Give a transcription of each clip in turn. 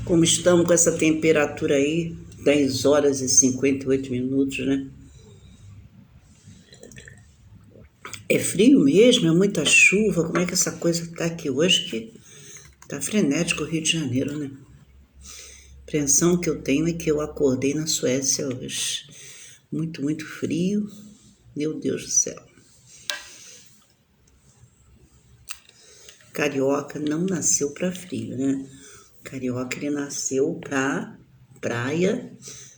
Como estamos com essa temperatura aí, 10 horas e 58 minutos, né? É frio mesmo, é muita chuva. Como é que essa coisa tá aqui hoje que tá frenético o Rio de Janeiro, né? A impressão que eu tenho é que eu acordei na Suécia hoje. Muito, muito frio. Meu Deus do céu. Carioca não nasceu para frio, né? Carioca, ele nasceu para praia,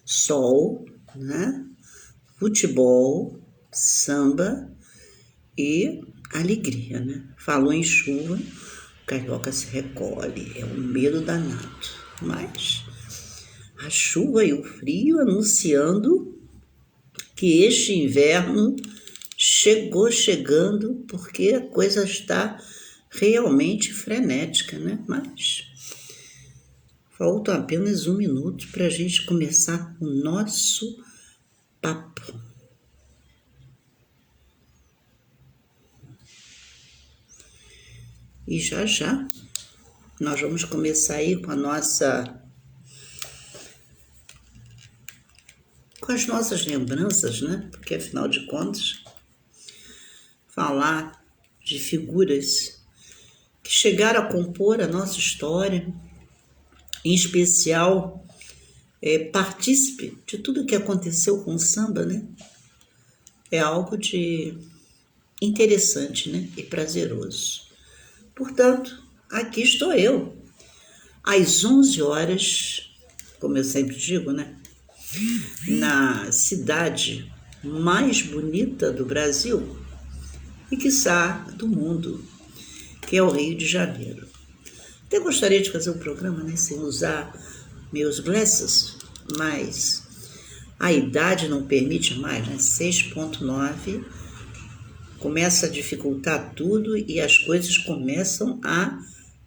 sol, né? Futebol, samba e alegria, né? Falou em chuva, o carioca se recolhe, é um medo danado. Mas a chuva e o frio anunciando que este inverno chegando, porque a coisa está realmente frenética, né? Mas falta apenas 1 minuto para a gente começar o nosso papo. E já nós vamos começar aí com as nossas lembranças, né? Porque afinal de contas, falar de figuras que chegaram a compor a nossa história, em especial partícipe de tudo que aconteceu com o samba, né? É algo de interessante, né? E prazeroso. Portanto, aqui estou eu, às 11 horas, como eu sempre digo, né? Na cidade mais bonita do Brasil e, quiçá, do mundo, que é o Rio de Janeiro. Até gostaria de fazer um programa, né, sem usar meus glasses, mas a idade não permite mais, né? 6.9 começa a dificultar tudo e as coisas começam a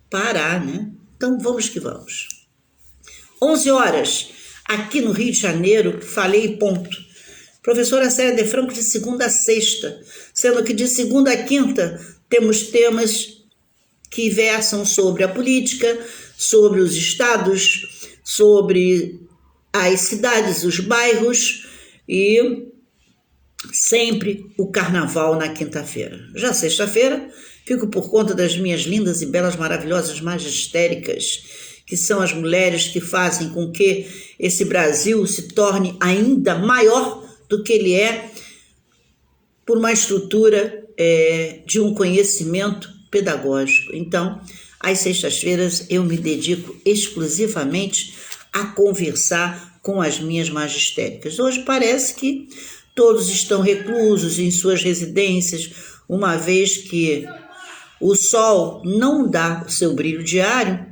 parar, né? Então vamos que vamos. 11 horas, aqui no Rio de Janeiro, falei ponto. Professora Célia de Franco de segunda a sexta, sendo que de segunda a quinta temos temas que versam sobre a política, sobre os estados, sobre as cidades, os bairros e sempre o carnaval na quinta-feira. Já sexta-feira, fico por conta das minhas lindas e belas, maravilhosas, magistéricas, que são as mulheres que fazem com que esse Brasil se torne ainda maior do que ele é, por uma estrutura de um conhecimento pedagógico. Então, às sextas-feiras eu me dedico exclusivamente a conversar com as minhas magistéricas. Hoje parece que todos estão reclusos em suas residências, uma vez que o sol não dá o seu brilho diário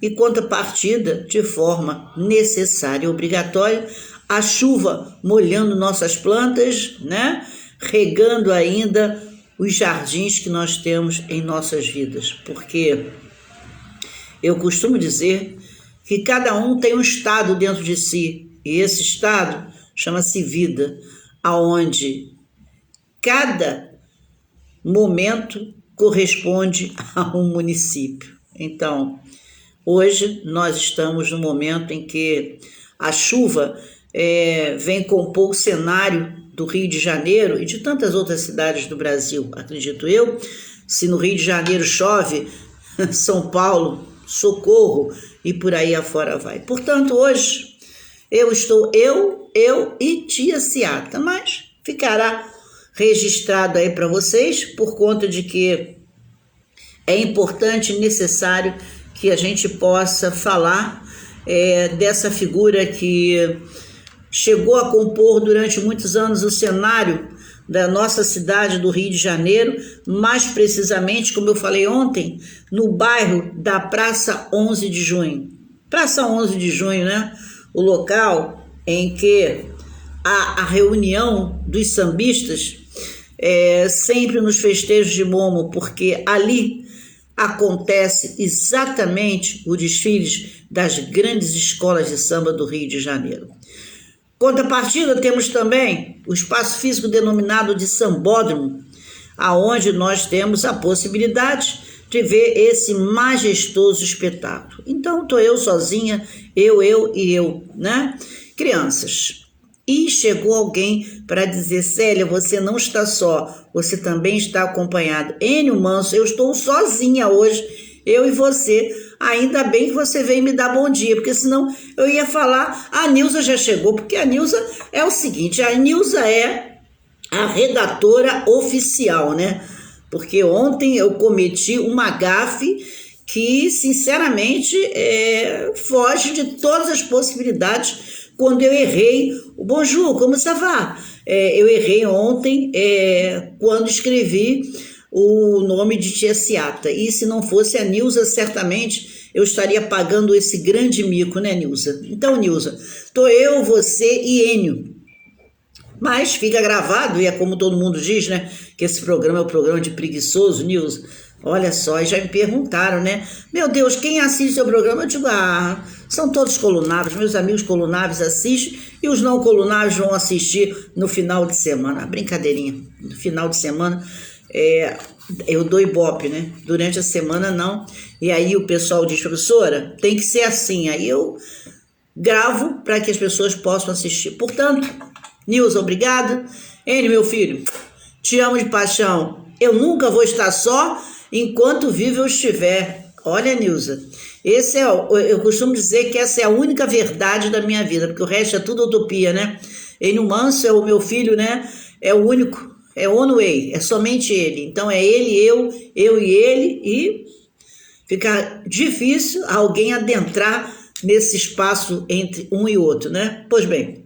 e, contrapartida, de forma necessária e obrigatória, a chuva molhando nossas plantas, né? Regando ainda os jardins que nós temos em nossas vidas, porque eu costumo dizer que cada um tem um estado dentro de si, e esse estado chama-se vida, aonde cada momento corresponde a um município. Então, hoje nós estamos no momento em que a chuva vem compor o cenário do Rio de Janeiro e de tantas outras cidades do Brasil, acredito eu. Se no Rio de Janeiro chove, São Paulo, socorro, e por aí afora vai. Portanto, hoje eu estou eu e tia Ciata, mas ficará registrado aí para vocês, por conta de que é importante e necessário que a gente possa falar dessa figura que chegou a compor durante muitos anos o cenário da nossa cidade do Rio de Janeiro, mais precisamente, como eu falei ontem, no bairro da Praça 11 de Junho. Praça 11 de Junho, né? O local em que a reunião dos sambistas sempre nos festejos de Momo, porque ali acontece exatamente o desfile das grandes escolas de samba do Rio de Janeiro. Contrapartida, temos também o espaço físico denominado de Sambódromo, aonde nós temos a possibilidade de ver esse majestoso espetáculo. Então, estou eu sozinha, eu e eu, né? Crianças. E chegou alguém para dizer, Célia, você não está só, você também está acompanhado. Enio Manso, eu estou sozinha hoje, eu e você. Ainda bem que você veio me dar bom dia, porque senão eu ia falar, a Nilza já chegou, porque a Nilza é o seguinte, a Nilza é a redatora oficial, né? Porque ontem eu cometi uma gafe que, sinceramente, foge de todas as possibilidades quando eu errei. Bonjour, como ça va? Eu errei ontem quando escrevi o nome de Tia Seata. E se não fosse a Nilza, certamente eu estaria pagando esse grande mico, né, Nilza? Então, Nilza, tô eu, você e Enio. Mas fica gravado, e é como todo mundo diz, né? Que esse programa é o programa de preguiçoso, Nilza. Olha só, e já me perguntaram, né? Meu Deus, quem assiste o seu programa? Eu digo, são todos colunáveis, meus amigos colunáveis assistem, e os não colunáveis vão assistir no final de semana. Brincadeirinha, no final de semana eu dou ibope, né? Durante a semana não. E aí o pessoal diz, professora, tem que ser assim. Aí eu gravo para que as pessoas possam assistir. Portanto, Nilza, obrigada. Enio, meu filho, te amo de paixão. Eu nunca vou estar só enquanto vivo eu estiver. Olha, Nilza, eu costumo dizer que essa é a única verdade da minha vida, porque o resto é tudo utopia, né? Enio Manso é o meu filho, né? É o único, é one way, é somente ele. Então é ele, eu e ele, e fica difícil alguém adentrar nesse espaço entre um e outro, né? Pois bem,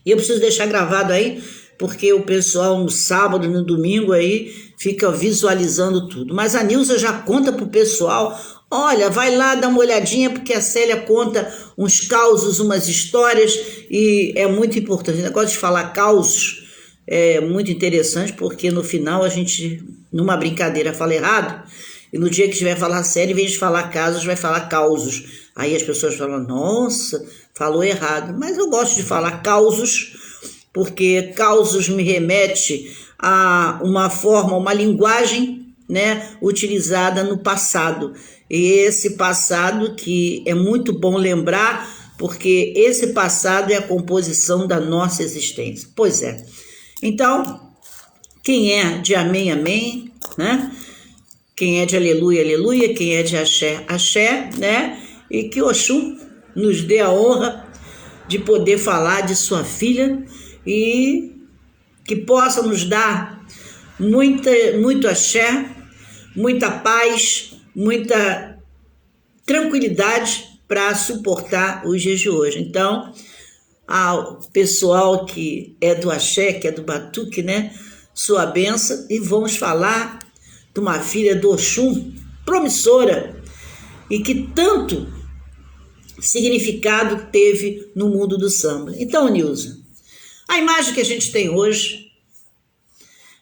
e eu preciso deixar gravado aí, porque o pessoal no sábado, no domingo aí, fica visualizando tudo. Mas a Nilza já conta pro pessoal, olha, vai lá dar uma olhadinha, porque a Célia conta uns causos, umas histórias, e é muito importante. O negócio de falar causos é muito interessante, porque no final a gente, numa brincadeira, fala errado, e no dia que tiver falar sério, em vez de falar casos, vai falar causos. Aí as pessoas falam, nossa, falou errado. Mas eu gosto de falar causos, porque causos me remete a uma forma, uma linguagem, né, utilizada no passado. E esse passado que é muito bom lembrar, porque esse passado é a composição da nossa existência. Pois é. Então, quem é de amém, amém, né? Quem é de aleluia, aleluia, quem é de axé, axé, né? E que Oxum nos dê a honra de poder falar de sua filha e que possa nos dar muito axé, muita paz, muita tranquilidade para suportar os dias de hoje. Então, ao pessoal que é do axé, que é do batuque, né? Sua bênção, e vamos falar de uma filha do Oxum promissora e que tanto significado teve no mundo do samba. Então, Nilza, a imagem que a gente tem hoje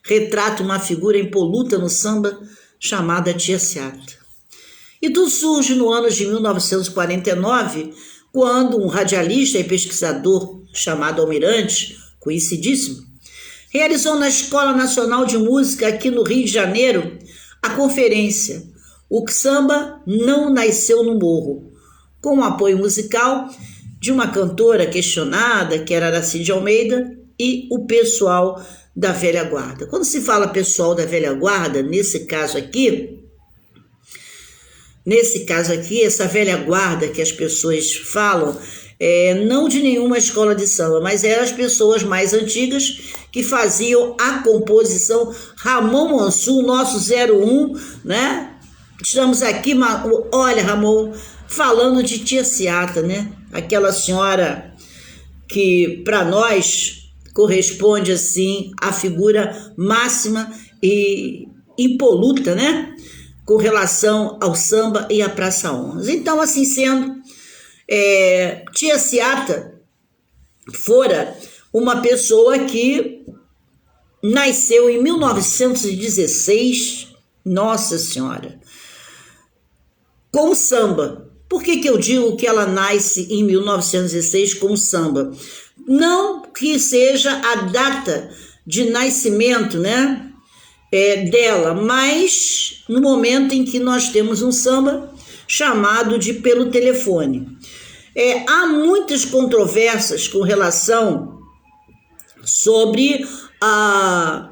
retrata uma figura impoluta no samba chamada Tia Seata. E tudo surge no ano de 1949, quando um radialista e pesquisador chamado Almirante, conhecidíssimo, realizou na Escola Nacional de Música aqui no Rio de Janeiro a conferência O Samba Não Nasceu no Morro, com o apoio musical de uma cantora questionada, que era Aracide Almeida, e o pessoal da velha guarda. Quando se fala pessoal da velha guarda, nesse caso aqui, essa velha guarda que as pessoas falam, não de nenhuma escola de samba, mas eram as pessoas mais antigas que faziam a composição. Ramon Mansu, nosso 01, né? Estamos aqui, olha, Ramon, falando de Tia Seata, né? Aquela senhora que, para nós, corresponde, assim, à figura máxima e impoluta, né? Com relação ao samba e à Praça 11. Então, assim sendo, Tia Seata fora uma pessoa que nasceu em 1916, nossa senhora, com o samba. Por que eu digo que ela nasce em 1916 com o samba? Não que seja a data de nascimento, né? dela, mas no momento em que nós temos um samba chamado de Pelo Telefone. Há muitas controvérsias com relação sobre a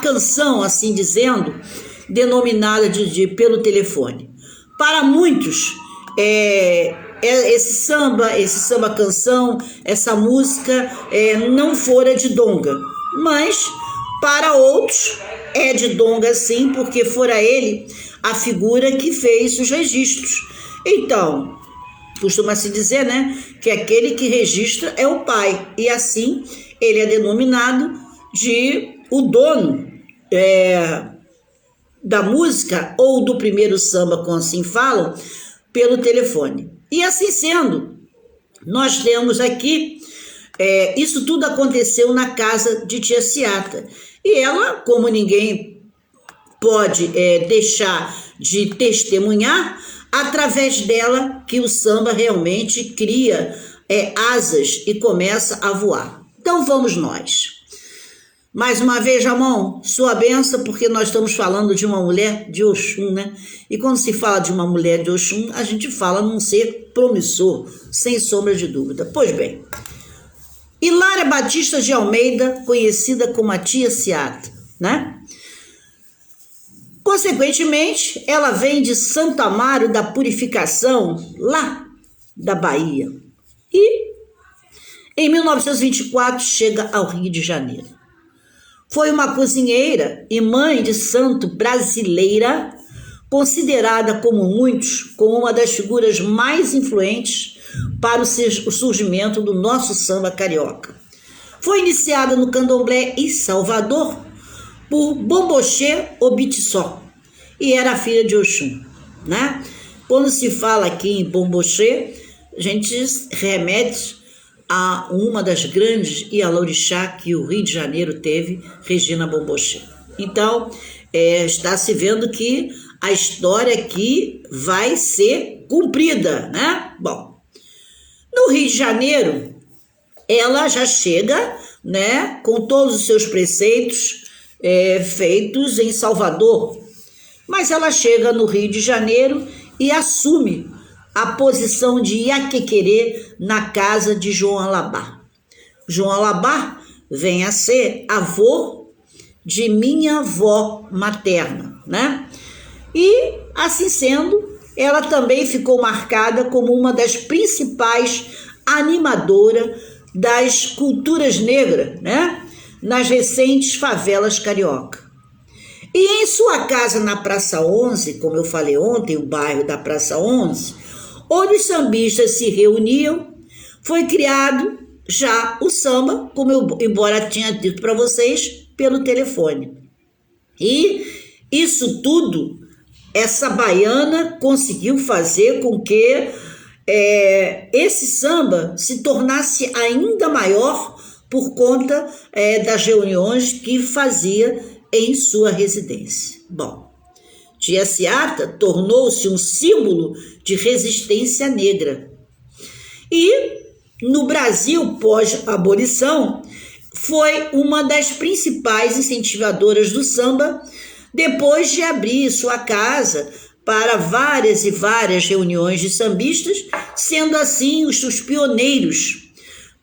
canção, assim dizendo, denominada de Pelo Telefone. Para muitos, esse samba canção, essa música não fora de Donga, mas para outros é de Donga sim, porque fora ele a figura que fez os registros. Então, costuma-se dizer, né, que aquele que registra é o pai, e assim ele é denominado de o dono da música ou do primeiro samba, como assim falam, Pelo Telefone. E assim sendo, nós temos aqui, isso tudo aconteceu na casa de tia Ciata. E ela, como ninguém pode deixar de testemunhar, através dela que o samba realmente cria asas e começa a voar. Então vamos nós. Mais uma vez, Jamon, sua benção, porque nós estamos falando de uma mulher de Oxum, né? E quando se fala de uma mulher de Oxum, a gente fala num ser promissor, sem sombra de dúvida. Pois bem, Hilária Batista de Almeida, conhecida como a tia Ciata, né? Consequentemente, ela vem de Santo Amaro da Purificação, lá da Bahia. E, em 1924, chega ao Rio de Janeiro. Foi uma cozinheira e mãe de santo brasileira, considerada como muitos como uma das figuras mais influentes para o surgimento do nosso samba carioca. Foi iniciada no candomblé em Salvador por Bombochê Obitiçó e era filha de Oxum, né? Quando se fala aqui em Bombochê, a gente remete a uma das grandes Ialorixá que o Rio de Janeiro teve, Regina Bombochê. Então, está se vendo que a história aqui vai ser cumprida, né? Bom, no Rio de Janeiro, ela já chega, né, com todos os seus preceitos feitos em Salvador, mas ela chega no Rio de Janeiro e assume a posição de Iaquequerê na casa de João Alabá. João Alabá vem a ser avô de minha avó materna, né? E, assim sendo, ela também ficou marcada como uma das principais animadoras das culturas negras, né? Nas recentes favelas carioca. E em sua casa na Praça 11, como eu falei ontem, o bairro da Praça 11, onde os sambistas se reuniam, foi criado já o samba, como eu embora tinha dito para vocês, Pelo Telefone. E isso tudo, essa baiana conseguiu fazer com que esse samba se tornasse ainda maior por conta das reuniões que fazia em sua residência. Bom, tia Ciata tornou-se um símbolo de resistência negra. E, no Brasil pós-abolição, foi uma das principais incentivadoras do samba, depois de abrir sua casa para várias e várias reuniões de sambistas, sendo assim os pioneiros,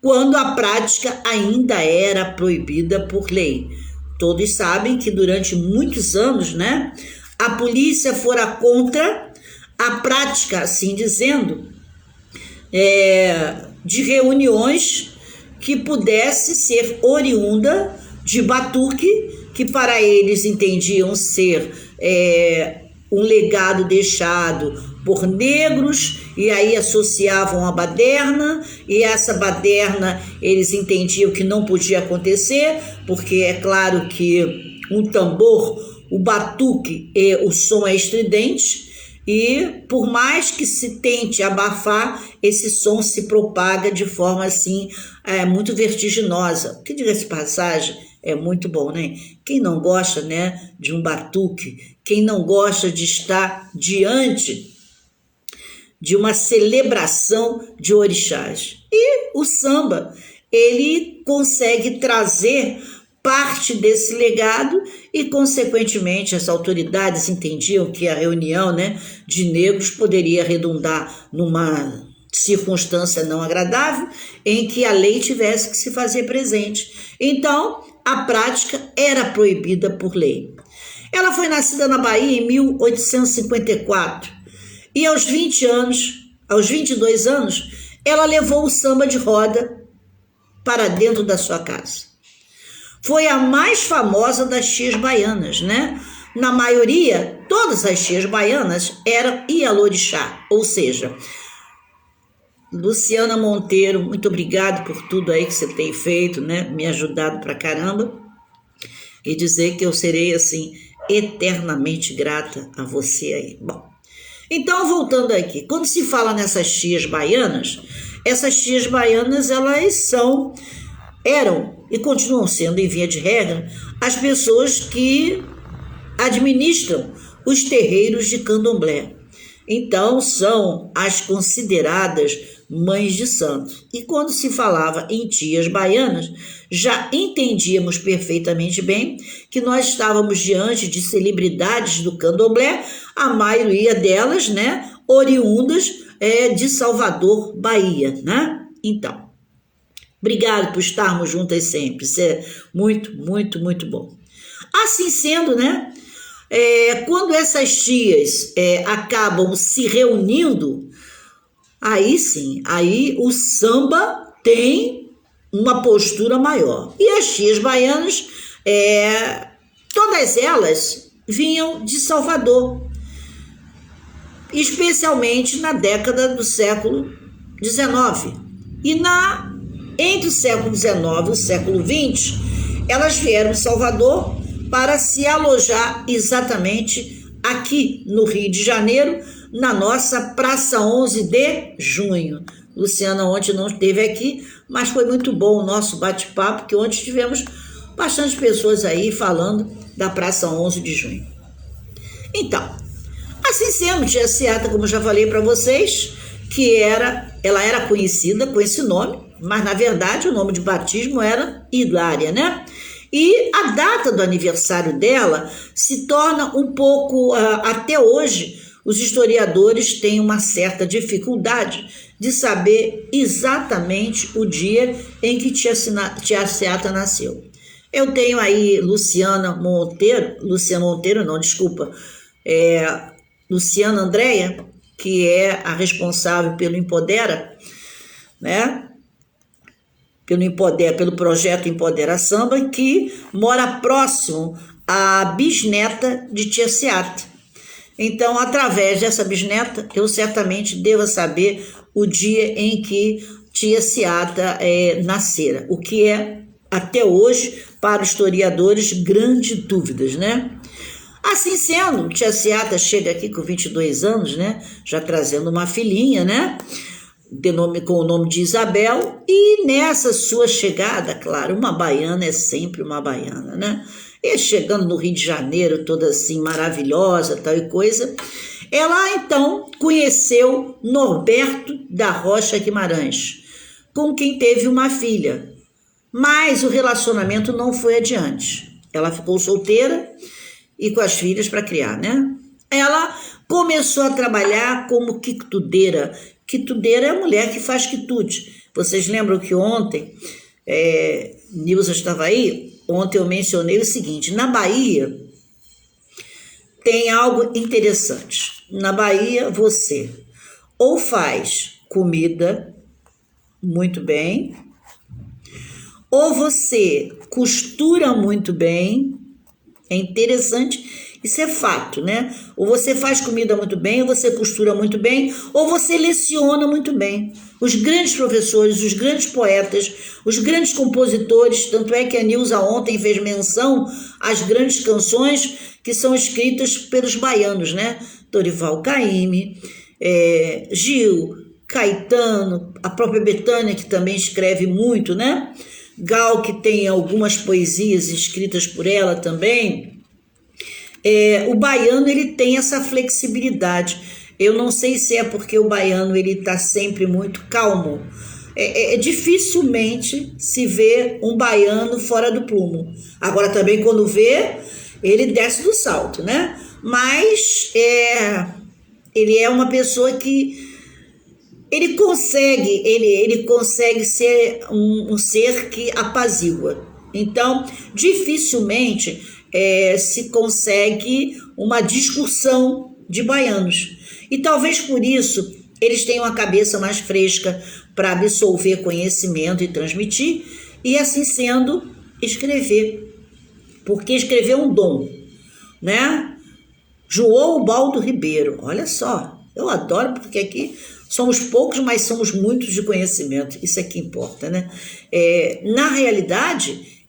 quando a prática ainda era proibida por lei. Todos sabem que durante muitos anos, né, a polícia fora contra a prática, assim dizendo, de reuniões que pudesse ser oriunda de batuque, que para eles entendiam ser um legado deixado por negros, e aí associavam a baderna, e essa baderna eles entendiam que não podia acontecer, porque é claro que um tambor, o batuque, o som é estridente, e por mais que se tente abafar, esse som se propaga de forma assim muito vertiginosa, que diga-se de passagem, é muito bom, né? Quem não gosta, né, de um batuque, quem não gosta de estar diante de uma celebração de orixás. E o samba, ele consegue trazer parte desse legado e, consequentemente, as autoridades entendiam que a reunião, né, de negros poderia redundar numa circunstância não agradável em que a lei tivesse que se fazer presente. Então, a prática era proibida por lei. Ela foi nascida na Bahia em 1854 e aos 22 anos, ela levou o samba de roda para dentro da sua casa. Foi a mais famosa das tias baianas, né? Na maioria, todas as tias baianas eram ialorixá, ou seja, Luciana Monteiro, muito obrigado por tudo aí que você tem feito, né? Me ajudado pra caramba. E dizer que eu serei, assim, eternamente grata a você aí. Bom, então, voltando aqui, quando se fala nessas tias baianas, essas tias baianas, elas eram e continuam sendo, em via de regra, as pessoas que administram os terreiros de candomblé. Então, são as consideradas mães de santo. E quando se falava em tias baianas, já entendíamos perfeitamente bem que nós estávamos diante de celebridades do candomblé, a maioria delas, né, oriundas de Salvador, Bahia, né? Então, obrigado por estarmos juntas sempre, isso é muito, muito, muito bom. Assim sendo, né, quando essas tias acabam se reunindo, aí sim, aí o samba tem uma postura maior. E as tias baianas, todas elas vinham de Salvador, especialmente na década do século XIX. E entre o século XIX e o século XX, elas vieram de Salvador para se alojar exatamente aqui no Rio de Janeiro, na nossa Praça 11 de Junho. Luciana ontem não esteve aqui, mas foi muito bom o nosso bate-papo, porque ontem tivemos bastante pessoas aí falando da Praça 11 de Junho. Então, assim sendo, tia Seata, como já falei para vocês, que ela era conhecida com esse nome, mas na verdade o nome de batismo era Hilária, né? E a data do aniversário dela se torna um pouco, até hoje, os historiadores têm uma certa dificuldade de saber exatamente o dia em que tia Seata nasceu. Eu tenho aí Luciana Andréia, que é a responsável pelo Empodera, né? Pelo projeto Empodera Samba, que mora próximo à bisneta de tia Seata. Então, através dessa bisneta, eu certamente devo saber o dia em que tia Seata nascera, o que é, até hoje, para os historiadores, grandes dúvidas, né? Assim sendo, tia Seata chega aqui com 22 anos, né? Já trazendo uma filhinha, né? Com o nome de Isabel, e nessa sua chegada, claro, uma baiana é sempre uma baiana, né? E chegando no Rio de Janeiro, toda assim maravilhosa, tal e coisa, ela então conheceu Norberto da Rocha Guimarães, com quem teve uma filha, mas o relacionamento não foi adiante. Ela ficou solteira e com as filhas para criar, né? Ela começou a trabalhar como quitudeira. Quitudeira é a mulher que faz quitude. Vocês lembram que ontem, Nilza estava aí? Ontem eu mencionei o seguinte: na Bahia tem algo interessante. Na Bahia você ou faz comida muito bem, ou você costura muito bem. É interessante, isso é fato, né? Ou você faz comida muito bem, ou você costura muito bem, ou você leciona muito bem. Os grandes professores, os grandes poetas, os grandes compositores, tanto é que a Nilza ontem fez menção às grandes canções que são escritas pelos baianos, né? Dorival Caymmi, Gil, Caetano, a própria Bethânia, que também escreve muito, né? Gal, que tem algumas poesias escritas por ela também. O baiano, ele tem essa flexibilidade. Eu não sei se é porque o baiano ele está sempre muito calmo, dificilmente se vê um baiano fora do prumo. Agora também quando vê, ele desce do salto, né? Mas ele é uma pessoa que ele consegue ser um ser que apazigua. Então, dificilmente se consegue uma discussão de baianos. E talvez por isso eles tenham a cabeça mais fresca para absorver conhecimento e transmitir, e assim sendo, escrever. Porque escrever é um dom, né? João Baldo Ribeiro, olha só, eu adoro porque aqui somos poucos, mas somos muitos de conhecimento, isso é que importa, né? Na realidade,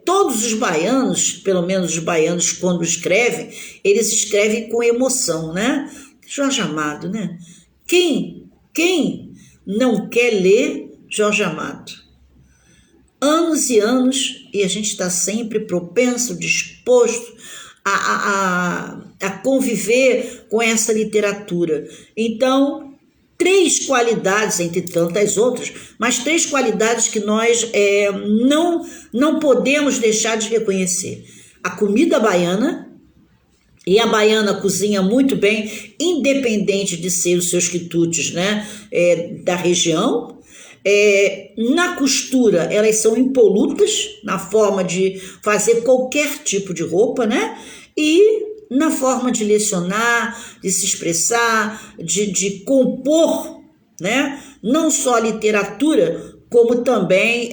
todos os baianos, pelo menos os baianos quando escrevem, eles escrevem com emoção, né? Jorge Amado, né? Quem não quer ler Jorge Amado? Anos e anos, e a gente está sempre propenso, disposto a conviver com essa literatura. Então, 3 qualidades, entre tantas outras, mas 3 qualidades que nós não podemos deixar de reconhecer. A comida baiana, e a baiana cozinha muito bem, independente de ser os seus quitutes, né, da região. Na costura, elas são impolutas na forma de fazer qualquer tipo de roupa, né? E na forma de lecionar, de se expressar, de compor, né? Não só a literatura, como também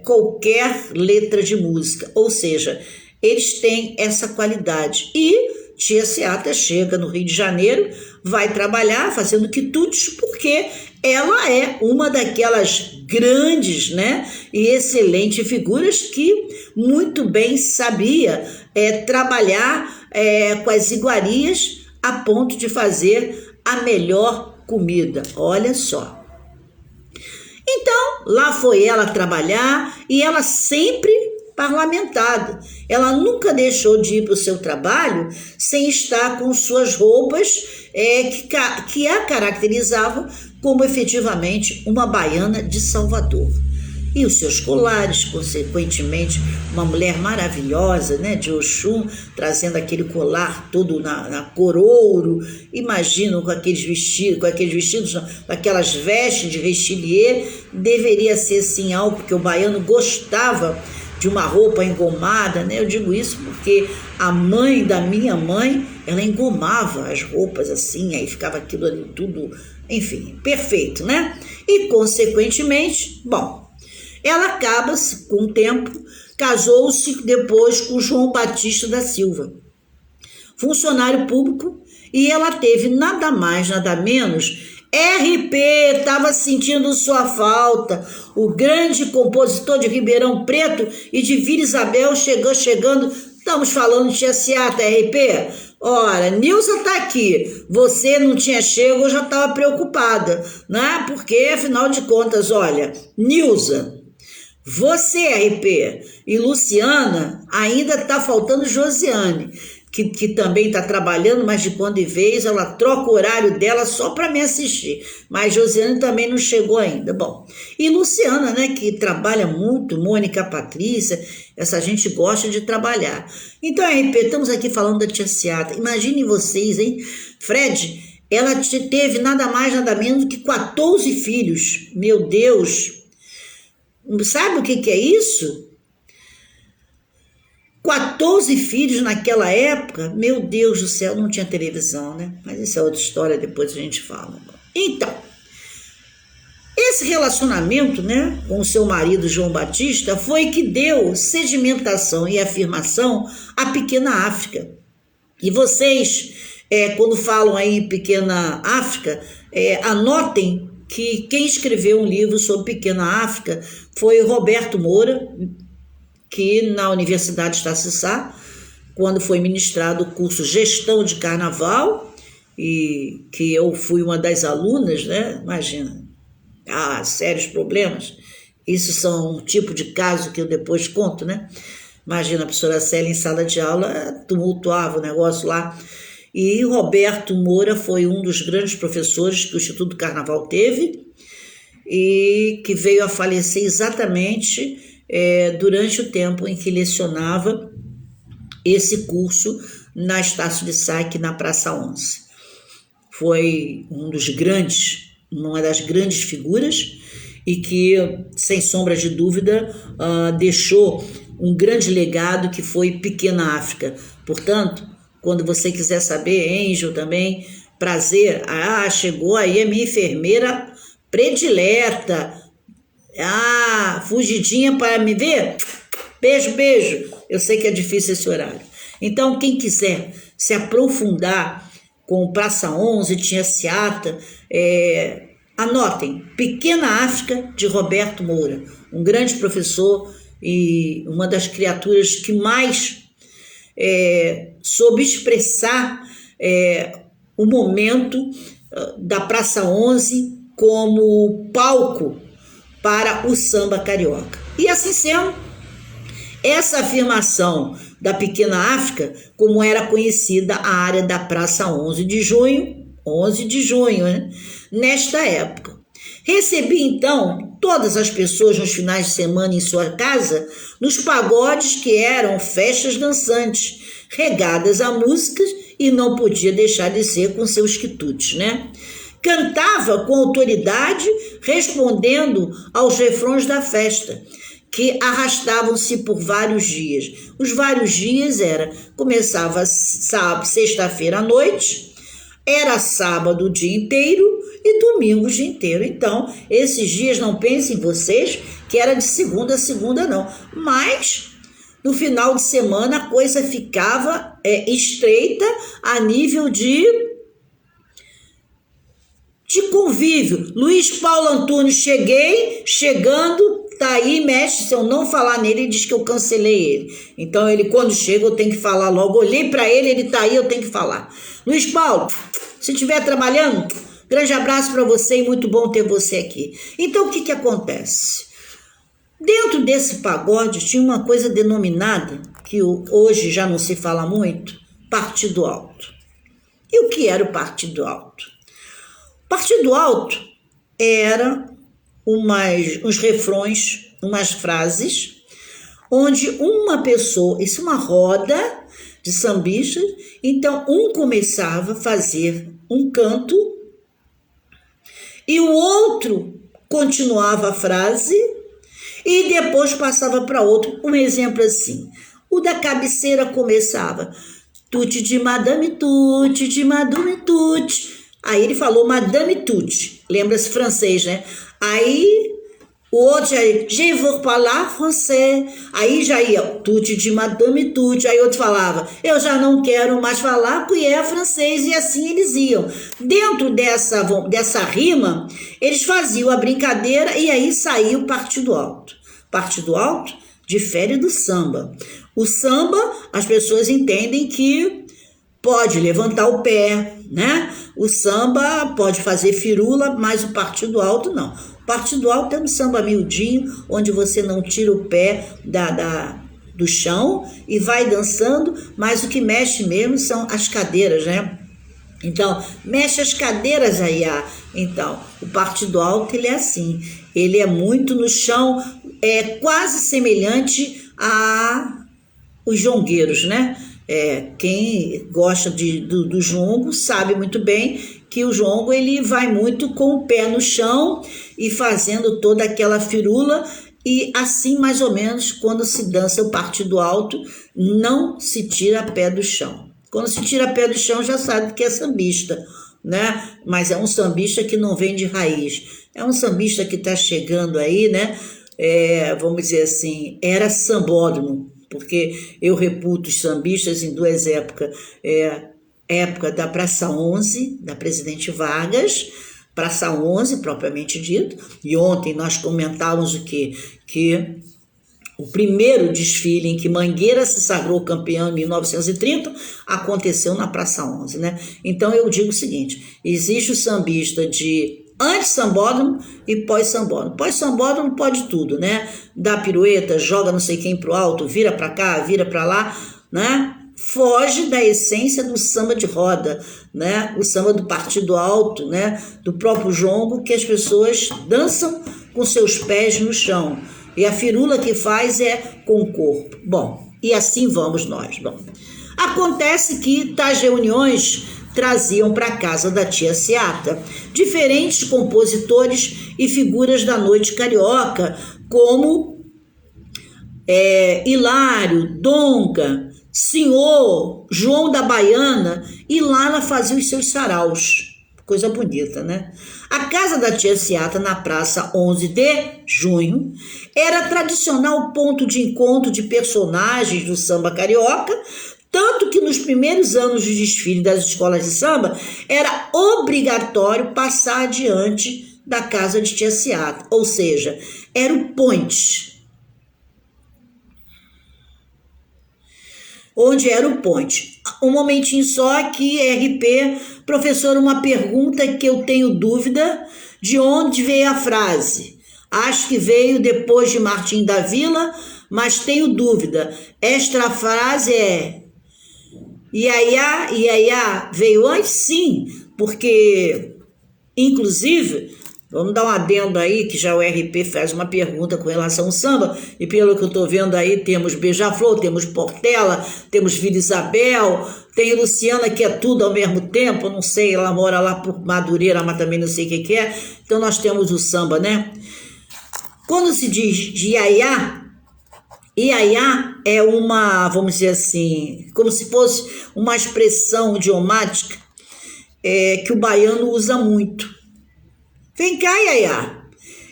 qualquer letra de música. Ou seja, eles têm essa qualidade. E Tia Seata chega no Rio de Janeiro, vai trabalhar fazendo quitutes, porque ela é uma daquelas grandes, né, e excelentes figuras que muito bem sabia trabalhar com as iguarias a ponto de fazer a melhor comida. Olha só. Então, lá foi ela trabalhar e ela sempre parlamentada. Ela nunca deixou de ir para o seu trabalho sem estar com suas roupas que a caracterizavam como efetivamente uma baiana de Salvador. E os seus colares, consequentemente, uma mulher maravilhosa, né, de Oxum, trazendo aquele colar todo na cor ouro. Imagino com aqueles vestidos, com aquelas vestes de rechilier, deveria ser sim algo, porque o baiano gostava de uma roupa engomada, né? Eu digo isso porque a mãe da minha mãe, ela engomava as roupas assim, aí ficava aquilo ali tudo, enfim, perfeito, né? E, consequentemente, bom, ela acaba, com o tempo, casou-se depois com João Batista da Silva, funcionário público, e ela teve nada mais, nada menos. RP estava sentindo sua falta. O grande compositor de Ribeirão Preto e de Vila Isabel chegando. Estamos falando de Tia Seata, RP? Ora, Nilza está aqui. Você não tinha chego, eu já estava preocupada, né? Porque, afinal de contas, olha, Nilza, você, RP, e Luciana, ainda está faltando Josiane, que também está trabalhando, mas de quando em vez ela troca o horário dela só para me assistir. Mas Josiane também não chegou ainda. Bom, e Luciana, né, que trabalha muito, Mônica, Patrícia, essa gente gosta de trabalhar. Então, RP, estamos aqui falando da Tia Seata. Imaginem vocês, hein? Fred, ela teve nada mais, nada menos que 14 filhos. Meu Deus! Sabe o que é isso? 14 filhos naquela época, meu Deus do céu, não tinha televisão, né? Mas isso é outra história, depois a gente fala. Então, esse relacionamento, né, com o seu marido João Batista foi que deu sedimentação e afirmação à Pequena África. E vocês, quando falam aí em Pequena África, anotem que quem escreveu um livro sobre Pequena África foi Roberto Moura, que na Universidade Estácio de Sá, quando foi ministrado o curso Gestão de Carnaval, e que eu fui uma das alunas, né? Imagina, sérios problemas. Isso são um tipo de caso que eu depois conto, né? Imagina, a professora Célia em sala de aula tumultuava o negócio lá. E Roberto Moura foi um dos grandes professores que o Instituto Carnaval teve, e que veio a falecer exatamente durante o tempo em que lecionava esse curso na Estácio de Sá, aqui na Praça 11. Foi uma das grandes figuras e que, sem sombra de dúvida, deixou um grande legado que foi Pequena África. Portanto, quando você quiser saber, Angel também, prazer, chegou aí a minha enfermeira predileta, fugidinha para me ver, beijo, beijo, eu sei que é difícil esse horário. Então, quem quiser se aprofundar com Praça 11, Tia Seata, anotem, Pequena África, de Roberto Moura, um grande professor e uma das criaturas que mais soube expressar o momento da Praça 11 como palco para o samba carioca. E assim sendo, essa afirmação da Pequena África, como era conhecida a área da Praça 11 de junho, né? Nesta época. Recebi, então, todas as pessoas nos finais de semana em sua casa, nos pagodes que eram festas dançantes, regadas a músicas, e não podia deixar de ser com seus quitutes, né? Cantava com autoridade, respondendo aos refrões da festa, que arrastavam-se por vários dias. Os vários dias começava sexta-feira à noite, era sábado o dia inteiro e domingo o dia inteiro. Então, esses dias, não pensem vocês que era de segunda a segunda, não. Mas, no final de semana, a coisa ficava estreita a nível de convívio. Luiz Paulo Antunes, chegando, tá aí, mestre, se eu não falar nele, ele diz que eu cancelei ele. Então, ele, quando chega, eu tenho que falar logo. Olhei para ele, ele tá aí, eu tenho que falar. Luiz Paulo, se estiver trabalhando, grande abraço para você e muito bom ter você aqui. Então, o que acontece? Dentro desse pagode tinha uma coisa denominada, que hoje já não se fala muito, Partido Alto. E o que era o Partido Alto? Partido Alto era uns refrões, umas frases, onde uma pessoa, isso é uma roda de sambistas, então um começava a fazer um canto e o outro continuava a frase e depois passava para outro. Um exemplo assim, o da cabeceira começava tuti de madame tuti, de madame tuti. Aí ele falou Madame Tutti, lembra-se francês, né? Aí o outro já ia, je veux parler français. Aí já ia Tutti de Madame Tutti. Aí outro falava, eu já não quero mais falar porque é francês. E assim eles iam. Dentro dessa rima, eles faziam a brincadeira e aí saiu o Partido Alto. Partido Alto difere do samba. O samba, as pessoas entendem que pode levantar o pé, né? O samba pode fazer firula, mas o Partido Alto não. O Partido Alto é um samba miudinho, onde você não tira o pé do chão e vai dançando, mas o que mexe mesmo são as cadeiras, né? Então, mexe as cadeiras aí. Então, o Partido Alto, ele é assim. Ele é muito no chão, é quase semelhante aos jongueiros, né? Quem gosta do jongo sabe muito bem que o jongo ele vai muito com o pé no chão e fazendo toda aquela firula, e assim mais ou menos quando se dança o Partido Alto não se tira pé do chão. Quando se tira pé do chão já sabe que é sambista, né? Mas é um sambista que não vem de raiz, é um sambista que está chegando aí, né? Vamos dizer assim, era sambódromo, porque eu reputo os sambistas em duas épocas, época da Praça 11, da Presidente Vargas, Praça 11, propriamente dito, e ontem nós comentávamos o quê? Que o primeiro desfile em que Mangueira se sagrou campeão em 1930 aconteceu na Praça 11, né? Então eu digo o seguinte, existe o sambista de anti-sambódromo e pós-sambódromo. Pós-sambódromo pode tudo, né? Dá pirueta, joga não sei quem pro alto, vira para cá, vira para lá, né? foge da essência do samba de roda, né? O samba do partido alto, né? Do próprio jongo, que as pessoas dançam com seus pés no chão. E a firula que faz é com o corpo. Bom, e assim vamos nós. Bom, acontece que tais reuniões traziam para a casa da tia Seata diferentes compositores e figuras da noite carioca, como Hilário, Donga, Senhor, João da Baiana, e lá ela fazia os seus saraus. Coisa bonita, né? A casa da tia Seata, na praça 11 de junho, era tradicional ponto de encontro de personagens do samba carioca, tanto que nos primeiros anos de desfile das escolas de samba, era obrigatório passar adiante da casa de tia Seata, ou seja, era o ponte. Onde era o ponte. Um momentinho só aqui, RP, professor, uma pergunta que eu tenho dúvida, de onde veio a frase? Acho que veio depois de Martim da Vila, mas tenho dúvida. Esta frase é Iaiá, veio antes? Sim, porque, inclusive, vamos dar um adendo aí, que já o RP faz uma pergunta com relação ao samba, e pelo que eu estou vendo aí, temos Beija-Flor, temos Portela, temos Vila Isabel, tem Luciana, que é tudo ao mesmo tempo, não sei, ela mora lá por Madureira, mas também não sei o que é, então nós temos o samba, né? Quando se diz de Iaiá é uma, vamos dizer assim, como se fosse uma expressão idiomática que o baiano usa muito. Vem cá, Iaiá.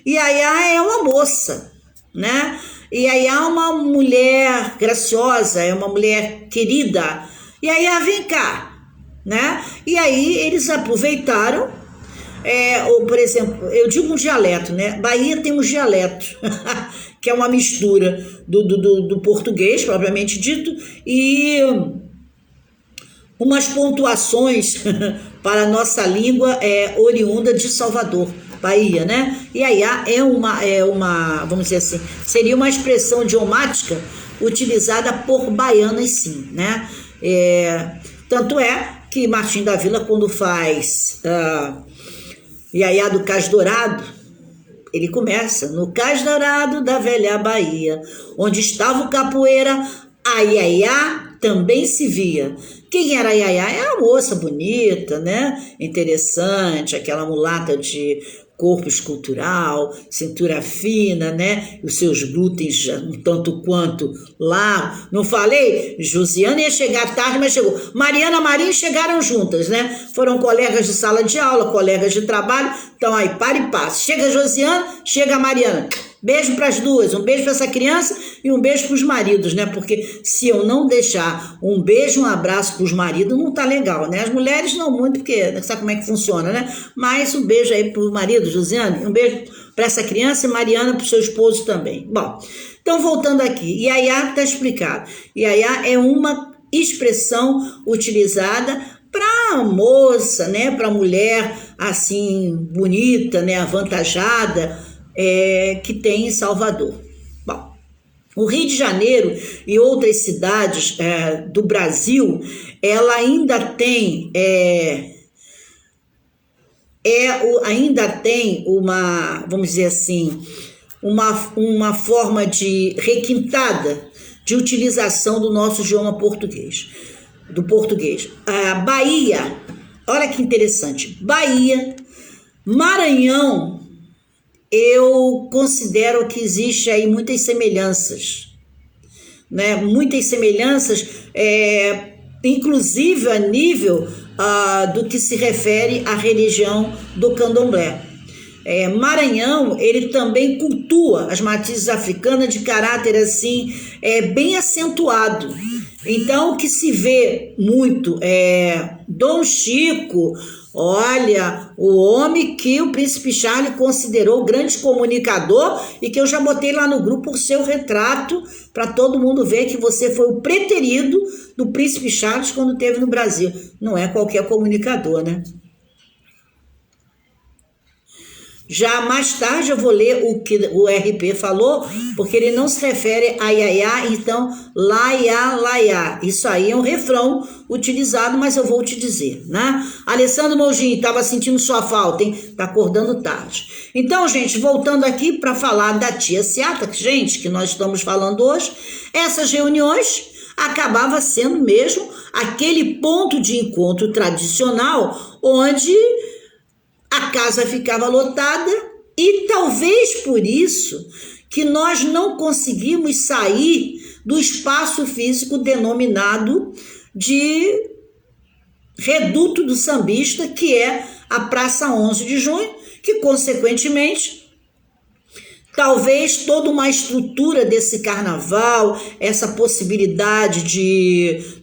Iaiá é uma moça, né? Iaiá é uma mulher graciosa, é uma mulher querida. Iaiá, vem cá, né? E aí eles aproveitaram, ou, por exemplo, eu digo um dialeto, né? Bahia tem um dialeto, que é uma mistura do português, propriamente dito, e umas pontuações para a nossa língua oriunda de Salvador, Bahia, né? E Iaiá é uma, vamos dizer assim, seria uma expressão idiomática utilizada por baianas, sim, né? Tanto é que Martim da Vila, quando faz Iaiá do Cais Dourado, ele começa no Cais Dourado da velha Bahia, onde estava o capoeira, a Iaiá também se via. Quem era a Iaiá? É a moça bonita, né? Interessante, aquela mulata de corpo escultural, cintura fina, né? Os seus glúteos um tanto quanto lá. Não falei? Josiana ia chegar tarde, mas chegou. Mariana e Marinho chegaram juntas, né? Foram colegas de sala de aula, colegas de trabalho. Então aí, para e passa. Chega a Josiana, chega a Mariana. Beijo para as duas, um beijo para essa criança e um beijo para os maridos, né? Porque se eu não deixar um beijo, um abraço para os maridos, não tá legal, né? As mulheres não muito, porque sabe como é que funciona, né? Mas um beijo aí para o marido, Josiane, um beijo para essa criança e Mariana para o seu esposo também. Bom, então voltando aqui, Iaiá está explicado. Iaiá é uma expressão utilizada para moça, né? Para mulher assim bonita, né? Avantajada, que tem em Salvador. Bom, o Rio de Janeiro e outras cidades do Brasil, ela ainda tem uma, vamos dizer assim, uma forma de requintada de utilização do nosso idioma português, do português. Bahia, olha que interessante, Bahia, Maranhão, eu considero que existe aí muitas semelhanças, né? Muitas semelhanças, inclusive a nível do que se refere à religião do candomblé. Maranhão, ele também cultua as matizes africanas de caráter assim, bem acentuado. Então, o que se vê muito Dom Chico, olha, o homem que o príncipe Charles considerou grande comunicador e que eu já botei lá no grupo o seu retrato para todo mundo ver que você foi o preterido do príncipe Charles quando esteve no Brasil. Não é qualquer comunicador, né? Já mais tarde eu vou ler o que o RP falou, porque ele não se refere a iaiá, então laiá, laiá. Isso aí é um refrão utilizado, mas eu vou te dizer, né? Alessandro Mougin, estava sentindo sua falta, hein? Tá acordando tarde. Então, gente, voltando aqui para falar da tia Seata, gente, que nós estamos falando hoje, essas reuniões acabava sendo mesmo aquele ponto de encontro tradicional onde a casa ficava lotada e talvez por isso que nós não conseguimos sair do espaço físico denominado de Reduto do Sambista, que é a Praça 11 de Junho, que consequentemente talvez toda uma estrutura desse carnaval, essa possibilidade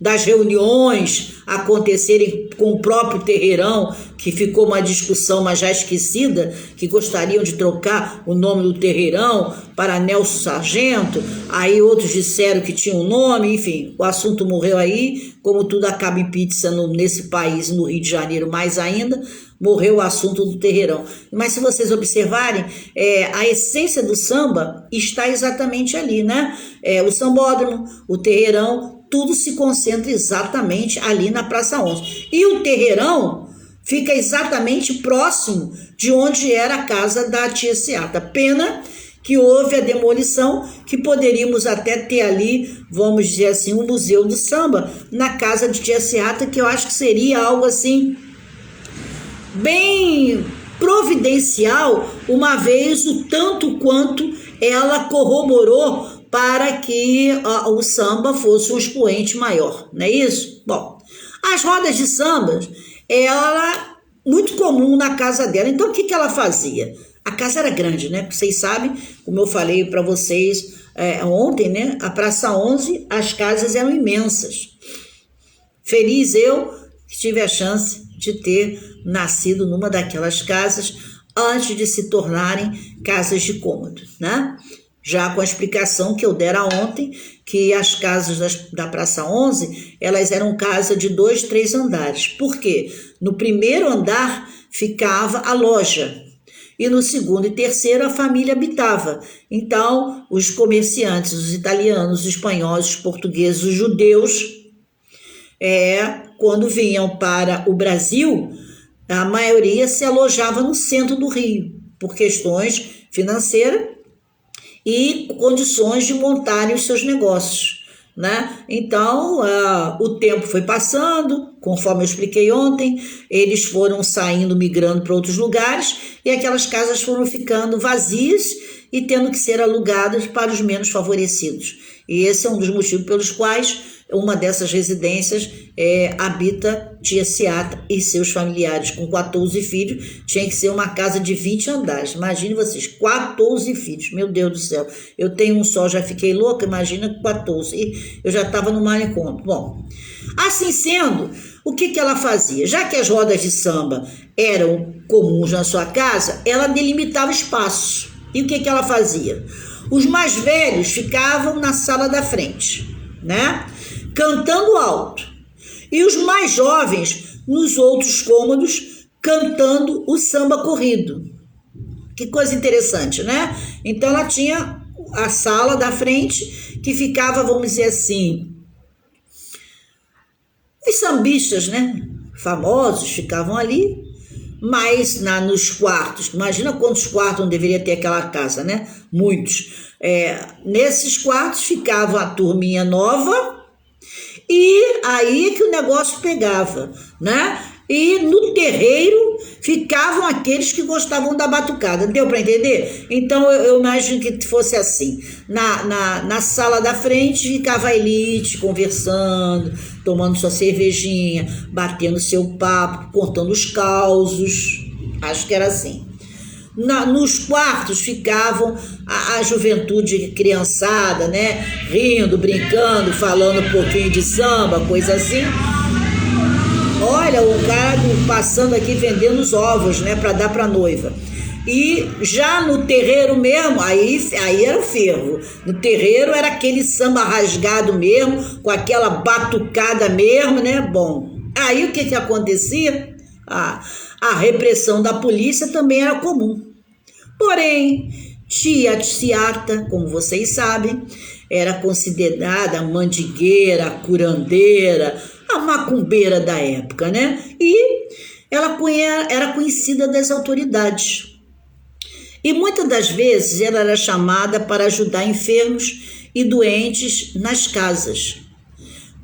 das reuniões acontecerem com o próprio terreirão, que ficou uma discussão, mas já esquecida, que gostariam de trocar o nome do terreirão para Nelson Sargento, aí outros disseram que tinha um nome, enfim, o assunto morreu aí, como tudo acaba em pizza nesse país, no Rio de Janeiro mais ainda, morreu o assunto do terreirão. Mas se vocês observarem, a essência do samba está exatamente ali, né? O sambódromo, o terreirão, tudo se concentra exatamente ali na Praça 11. E o terreirão fica exatamente próximo de onde era a casa da tia Seata. Pena que houve a demolição, que poderíamos até ter ali, vamos dizer assim, um museu do samba na casa de tia Seata, que eu acho que seria algo assim bem providencial, uma vez o tanto quanto ela corroborou para que o samba fosse um expoente maior, não é isso? Bom, as rodas de samba, ela muito comum na casa dela. Então, o que ela fazia? A casa era grande, né? Porque vocês sabem, como eu falei para vocês ontem, né? A Praça 11, as casas eram imensas. Feliz eu que tive a chance de ter nascido numa daquelas casas antes de se tornarem casas de cômodo, né? Já com a explicação que eu dera ontem, que as casas da Praça 11, elas eram casas de 2, 3 andares. Por quê? No primeiro andar ficava a loja, e no segundo e terceiro a família habitava. Então, os comerciantes, os italianos, os espanhóis, os portugueses, os judeus, quando vinham para o Brasil, a maioria se alojava no centro do Rio, por questões financeiras e condições de montarem os seus negócios, né? Então, o tempo foi passando, conforme eu expliquei ontem, eles foram saindo, migrando para outros lugares, e aquelas casas foram ficando vazias e tendo que ser alugadas para os menos favorecidos. E esse é um dos motivos pelos quais uma dessas residências habita tia Seata e seus familiares. Com 14 filhos, tinha que ser uma casa de 20 andares. Imagine vocês, 14 filhos, meu Deus do céu. Eu tenho um só, já fiquei louca, imagina 14. E eu já estava no manicômio. Bom, assim sendo, o que ela fazia? Já que as rodas de samba eram comuns na sua casa, ela delimitava espaço. E o que ela fazia? Os mais velhos ficavam na sala da frente, né? Cantando alto, e os mais jovens nos outros cômodos cantando o samba corrido. Que coisa interessante, né? Então ela tinha a sala da frente que ficava, vamos dizer assim, os sambistas, né? Famosos ficavam ali, mas nos quartos, imagina quantos quartos não deveria ter aquela casa, né? Muitos. Nesses quartos ficava a turminha nova. E aí que o negócio pegava, né? E no terreiro ficavam aqueles que gostavam da batucada. Deu para entender? Então eu imagino que fosse assim. Na sala da frente ficava a elite conversando, tomando sua cervejinha, batendo seu papo, contando os causos. Acho que era assim. Nos quartos ficavam a juventude criançada, né? Rindo, brincando, falando um pouquinho de samba, coisa assim. Olha, o cara passando aqui vendendo os ovos, né? Para dar para noiva. E já no terreiro mesmo, aí era o fervo. No terreiro era aquele samba rasgado mesmo, com aquela batucada mesmo, né? Bom, aí o que acontecia? A repressão da polícia também era comum. Porém, tia Ciata, como vocês sabem, era considerada a mandigueira, a curandeira, a macumbeira da época, né? E ela era conhecida das autoridades. E muitas das vezes ela era chamada para ajudar enfermos e doentes nas casas.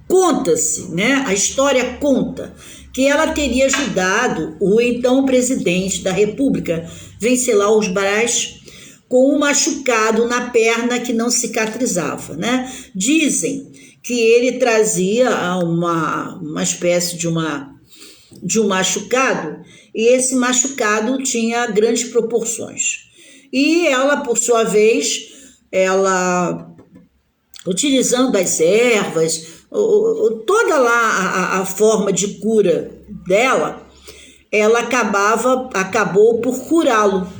Conta-se, né? A história conta que ela teria ajudado o então presidente da República, Venceslau Braz, com um machucado na perna que não cicatrizava, né? Dizem que ele trazia uma espécie de um machucado, e esse machucado tinha grandes proporções. E ela, por sua vez, ela, utilizando as ervas, toda lá a forma de cura dela, ela acabou por curá-lo.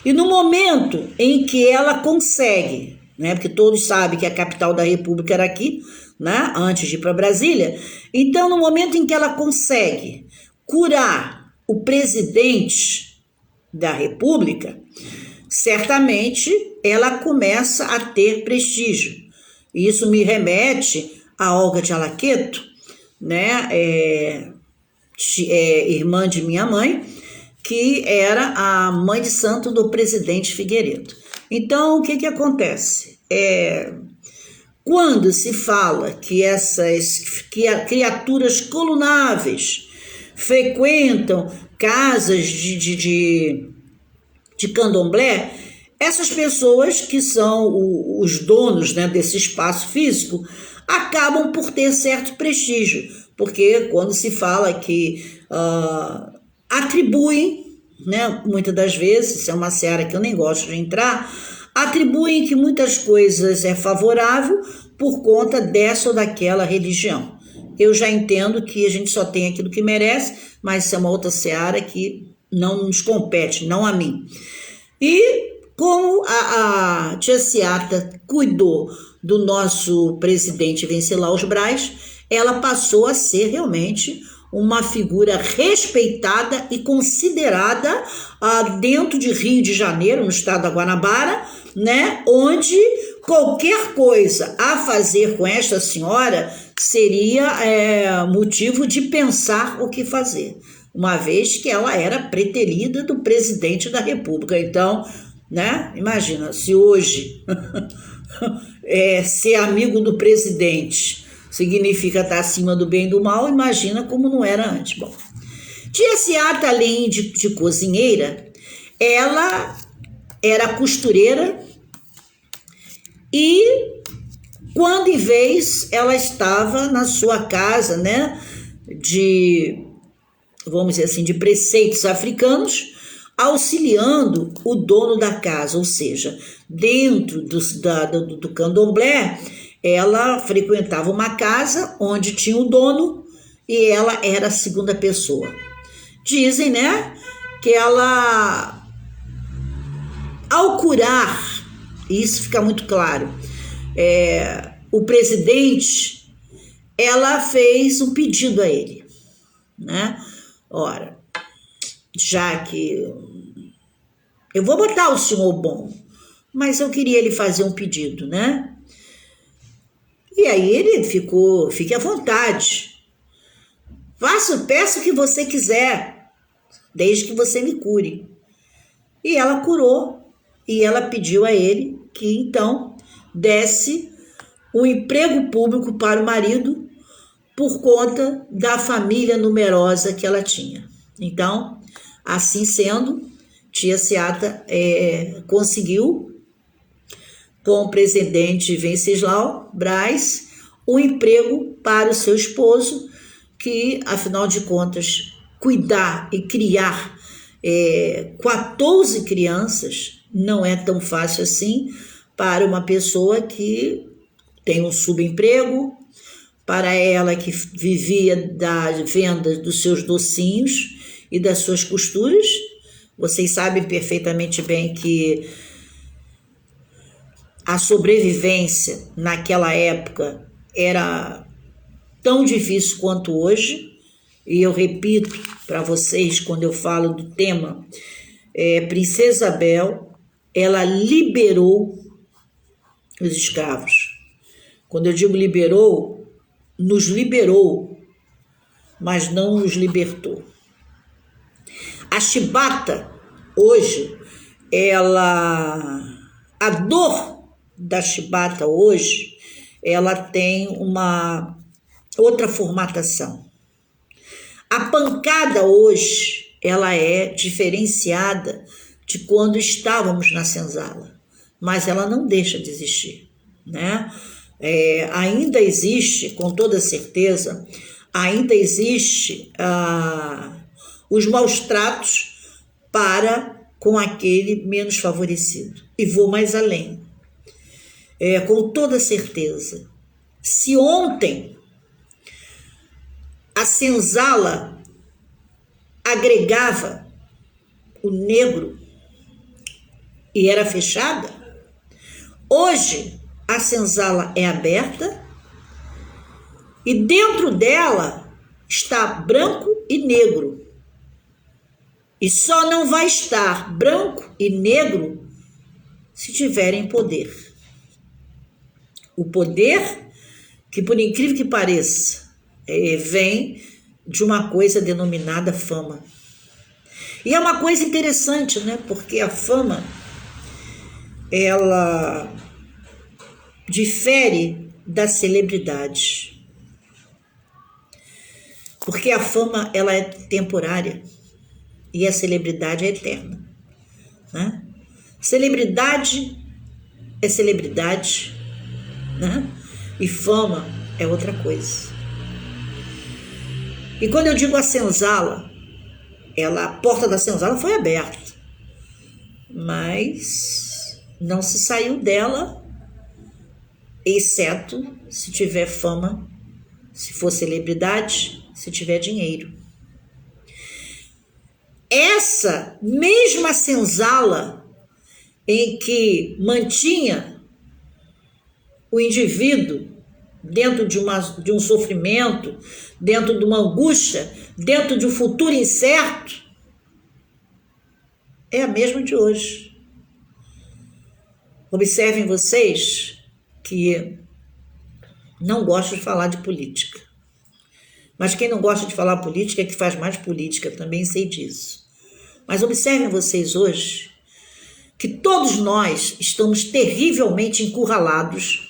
E no momento em que ela consegue, né, porque todos sabem que a capital da República era aqui, né, antes de ir para Brasília, então no momento em que ela consegue curar o presidente da República, certamente ela começa a ter prestígio. Isso me remete a Olga de Araqueto, né, irmã de minha mãe, que era a mãe de santo do presidente Figueiredo. Então, o que acontece? Quando se fala que essas criaturas colunáveis frequentam casas de candomblé, essas pessoas que são os donos, né, desse espaço físico acabam por ter certo prestígio, porque quando se fala que atribuem, né, muitas das vezes, isso é uma seara que eu nem gosto de entrar, atribuem que muitas coisas é favorável por conta dessa ou daquela religião. Eu já entendo que a gente só tem aquilo que merece, mas isso é uma outra seara que não nos compete, não a mim. E como a tia Ciata cuidou do nosso presidente Venceslau Braz, ela passou a ser realmente uma figura respeitada e considerada dentro de Rio de Janeiro, no estado da Guanabara, né, onde qualquer coisa a fazer com esta senhora seria motivo de pensar o que fazer, uma vez que ela era preterida do presidente da República. Então, né, imagina, se hoje ser amigo do presidente significa estar acima do bem e do mal, imagina como não era antes. Bom, tia Ciata, além de cozinheira, ela era costureira e, quando em vez, ela estava na sua casa, né, vamos dizer assim, de preceitos africanos, auxiliando o dono da casa, ou seja, dentro do candomblé, ela frequentava uma casa onde tinha o dono e ela era a segunda pessoa. Dizem, né, que ela, ao curar, isso fica muito claro, o presidente, ela fez um pedido a ele, né? Ora, já que eu vou botar o senhor bom, mas eu queria ele fazer um pedido, né? E aí ele fique à vontade. Peça o que você quiser, desde que você me cure. E ela curou, e ela pediu a ele que então desse um emprego público para o marido por conta da família numerosa que ela tinha. Então, assim sendo, tia Ciata conseguiu, com o presidente Venceslau Braz, um emprego para o seu esposo, que, afinal de contas, cuidar e criar 14 crianças não é tão fácil assim para uma pessoa que tem um subemprego, para ela que vivia da venda dos seus docinhos e das suas costuras. Vocês sabem perfeitamente bem que a sobrevivência naquela época era tão difícil quanto hoje, e eu repito para vocês quando eu falo do tema, Princesa Isabel, ela liberou os escravos. Quando eu digo liberou, nos liberou, mas não nos libertou. A chibata, hoje, a dor da chibata hoje, ela tem uma outra formatação. A pancada hoje, ela é diferenciada de quando estávamos na senzala, mas ela não deixa de existir, né? Ainda existe, com toda certeza, ainda existe os maus tratos para com aquele menos favorecido. E vou mais além. Com toda certeza, se ontem a senzala agregava o negro e era fechada, hoje a senzala é aberta e dentro dela está branco e negro. E só não vai estar branco e negro se tiverem poder. O poder que, por incrível que pareça, vem de uma coisa denominada fama. E é uma coisa interessante, né? Porque a fama, ela difere da celebridade. Porque a fama, ela é temporária e a celebridade é eterna, né? Celebridade é celebridade, né? E fama é outra coisa. E quando eu digo a senzala, a porta da senzala foi aberta, mas não se saiu dela, exceto se tiver fama, se for celebridade, se tiver dinheiro. Essa mesma senzala em que mantinha o indivíduo dentro de um sofrimento, dentro de uma angústia, dentro de um futuro incerto, é a mesma de hoje. Observem vocês que não gosto de falar de política. Mas quem não gosta de falar política é que faz mais política, também sei disso. Mas observem vocês hoje que todos nós estamos terrivelmente encurralados,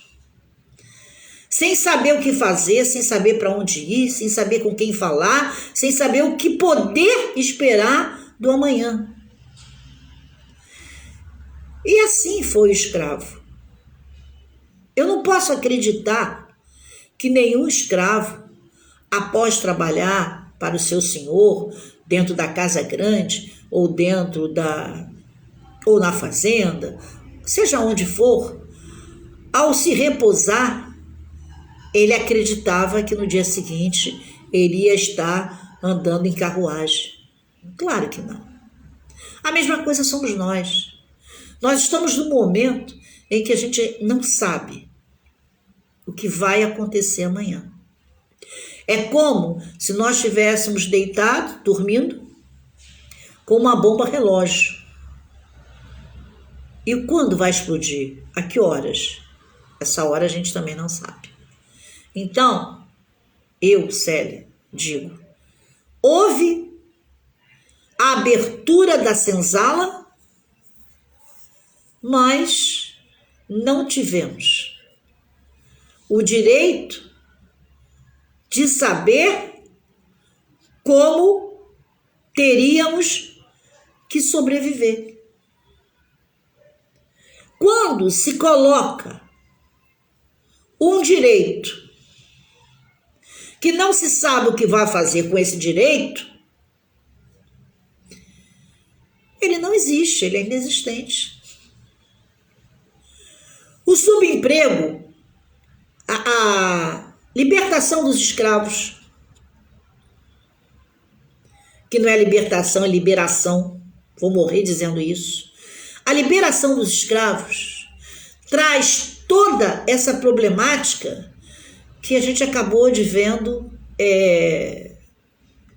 sem saber o que fazer, sem saber para onde ir, sem saber com quem falar, sem saber o que poder esperar do amanhã. E assim foi o escravo. Eu não posso acreditar que nenhum escravo, após trabalhar para o seu senhor, dentro da casa grande, ou ou na fazenda, seja onde for, ao se repousar, ele acreditava que no dia seguinte ele ia estar andando em carruagem. Claro que não. A mesma coisa somos nós. Nós estamos num momento em que a gente não sabe o que vai acontecer amanhã. É como se nós estivéssemos deitados, dormindo, com uma bomba relógio. E quando vai explodir? A que horas? Essa hora a gente também não sabe. Então, eu, Célia, digo, houve a abertura da senzala, mas não tivemos o direito de saber como teríamos que sobreviver. Quando se coloca um direito que não se sabe o que vai fazer com esse direito, ele não existe, ele é inexistente. O subemprego, a libertação dos escravos, que não é libertação, é liberação, vou morrer dizendo isso. A liberação dos escravos traz toda essa problemática que a gente acabou de vendo,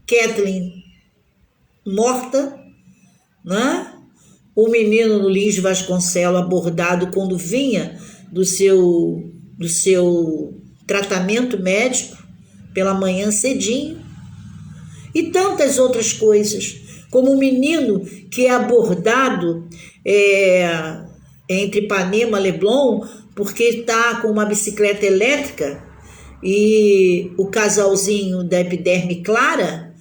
Kathleen morta, né? o menino Lins Vasconcelos abordado quando vinha do seu tratamento médico pela manhã cedinho, e tantas outras coisas, como o menino que é abordado entre Ipanema e Leblon porque está com uma bicicleta elétrica e o casalzinho da epiderme clara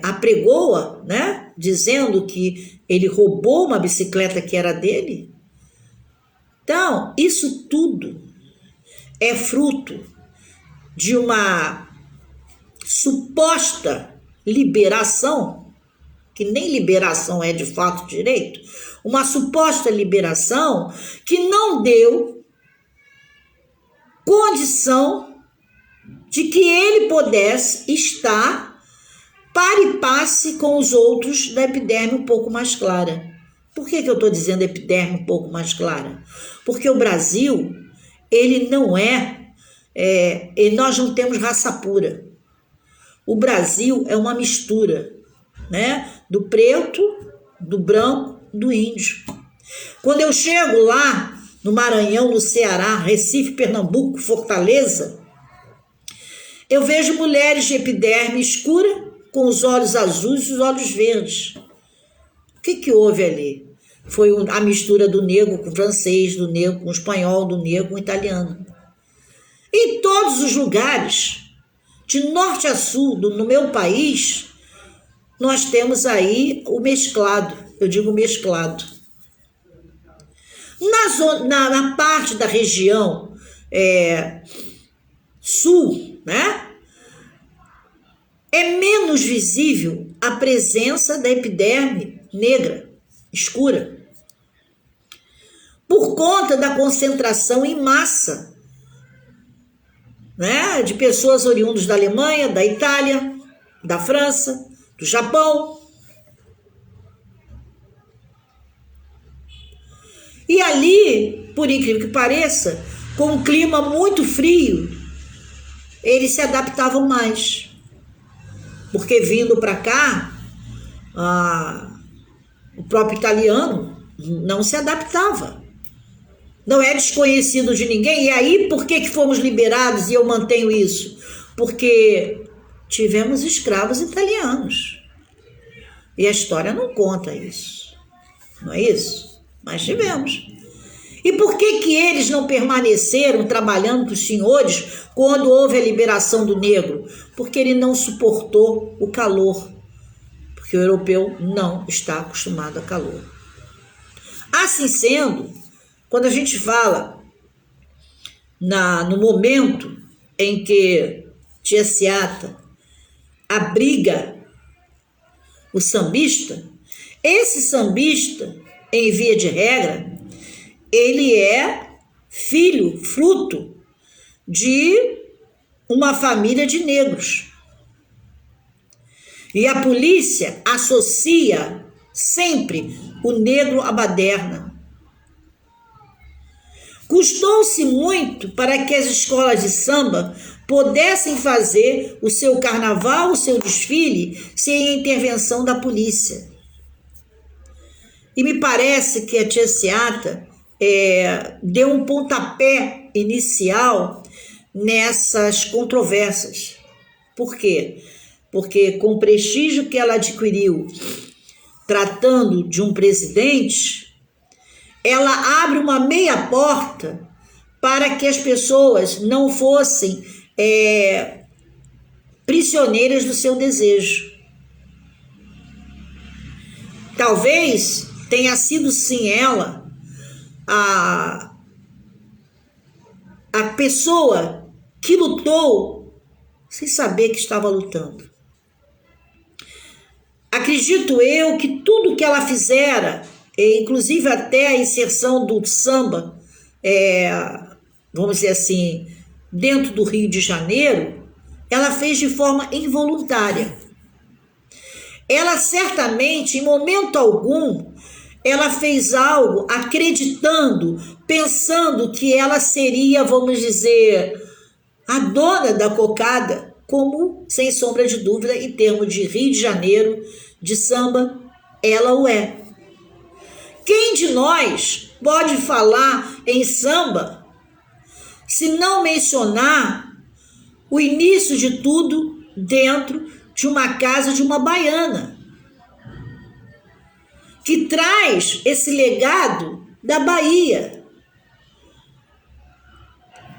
apregoa, né, dizendo que ele roubou uma bicicleta que era dele. Então, isso tudo é fruto de uma suposta liberação, que nem liberação é de fato direito, uma suposta liberação que não deu condição de que ele pudesse estar par e passe com os outros da epiderme um pouco mais clara. Por que eu estou dizendo epiderme um pouco mais clara? Porque o Brasil, ele não e nós não temos raça pura. O Brasil é uma mistura, né, do preto, do branco, do índio. Quando eu chego lá no Maranhão, no Ceará, Recife, Pernambuco, Fortaleza, eu vejo mulheres de epiderme escura com os olhos azuis e os olhos verdes. O que houve ali? Foi a mistura do negro com o francês, do negro com o espanhol, do negro com o italiano. Em todos os lugares, de norte a sul, no meu país, nós temos aí o mesclado, eu digo mesclado. Na parte da região sul, né, é menos visível a presença da epiderme negra, escura, por conta da concentração em massa, né, de pessoas oriundas da Alemanha, da Itália, da França, do Japão. E ali, por incrível que pareça, com um clima muito frio, eles se adaptavam mais. Porque vindo para cá, o próprio italiano não se adaptava. Não é desconhecido de ninguém. E aí, por que fomos liberados? E eu mantenho isso. Porque tivemos escravos italianos. E a história não conta isso. Não é isso? Mas tivemos. E por que eles não permaneceram trabalhando para os senhores quando houve a liberação do negro? Porque ele não suportou o calor. Porque o europeu não está acostumado a calor. Assim sendo, quando a gente fala no momento em que Tia Seata abriga o sambista, esse sambista, em via de regra, ele é filho, fruto de uma família de negros. E a polícia associa sempre o negro à baderna. Custou-se muito para que as escolas de samba pudessem fazer o seu carnaval, o seu desfile, sem a intervenção da polícia. E me parece que a Tia Seata deu um pontapé inicial nessas controvérsias. Por quê? Porque com o prestígio que ela adquiriu tratando de um presidente, ela abre uma meia porta para que as pessoas não fossem prisioneiras do seu desejo. Talvez tenha sido sim ela a pessoa que lutou sem saber que estava lutando. Acredito eu que tudo que ela fizera, inclusive até a inserção do samba, vamos dizer assim, dentro do Rio de Janeiro, ela fez de forma involuntária. Ela certamente, em momento algum, ela fez algo acreditando, pensando que ela seria, vamos dizer, a dona da cocada, como, sem sombra de dúvida, em termos de Rio de Janeiro, de samba, ela o é. Quem de nós pode falar em samba se não mencionar o início de tudo dentro de uma casa de uma baiana, que traz esse legado da Bahia?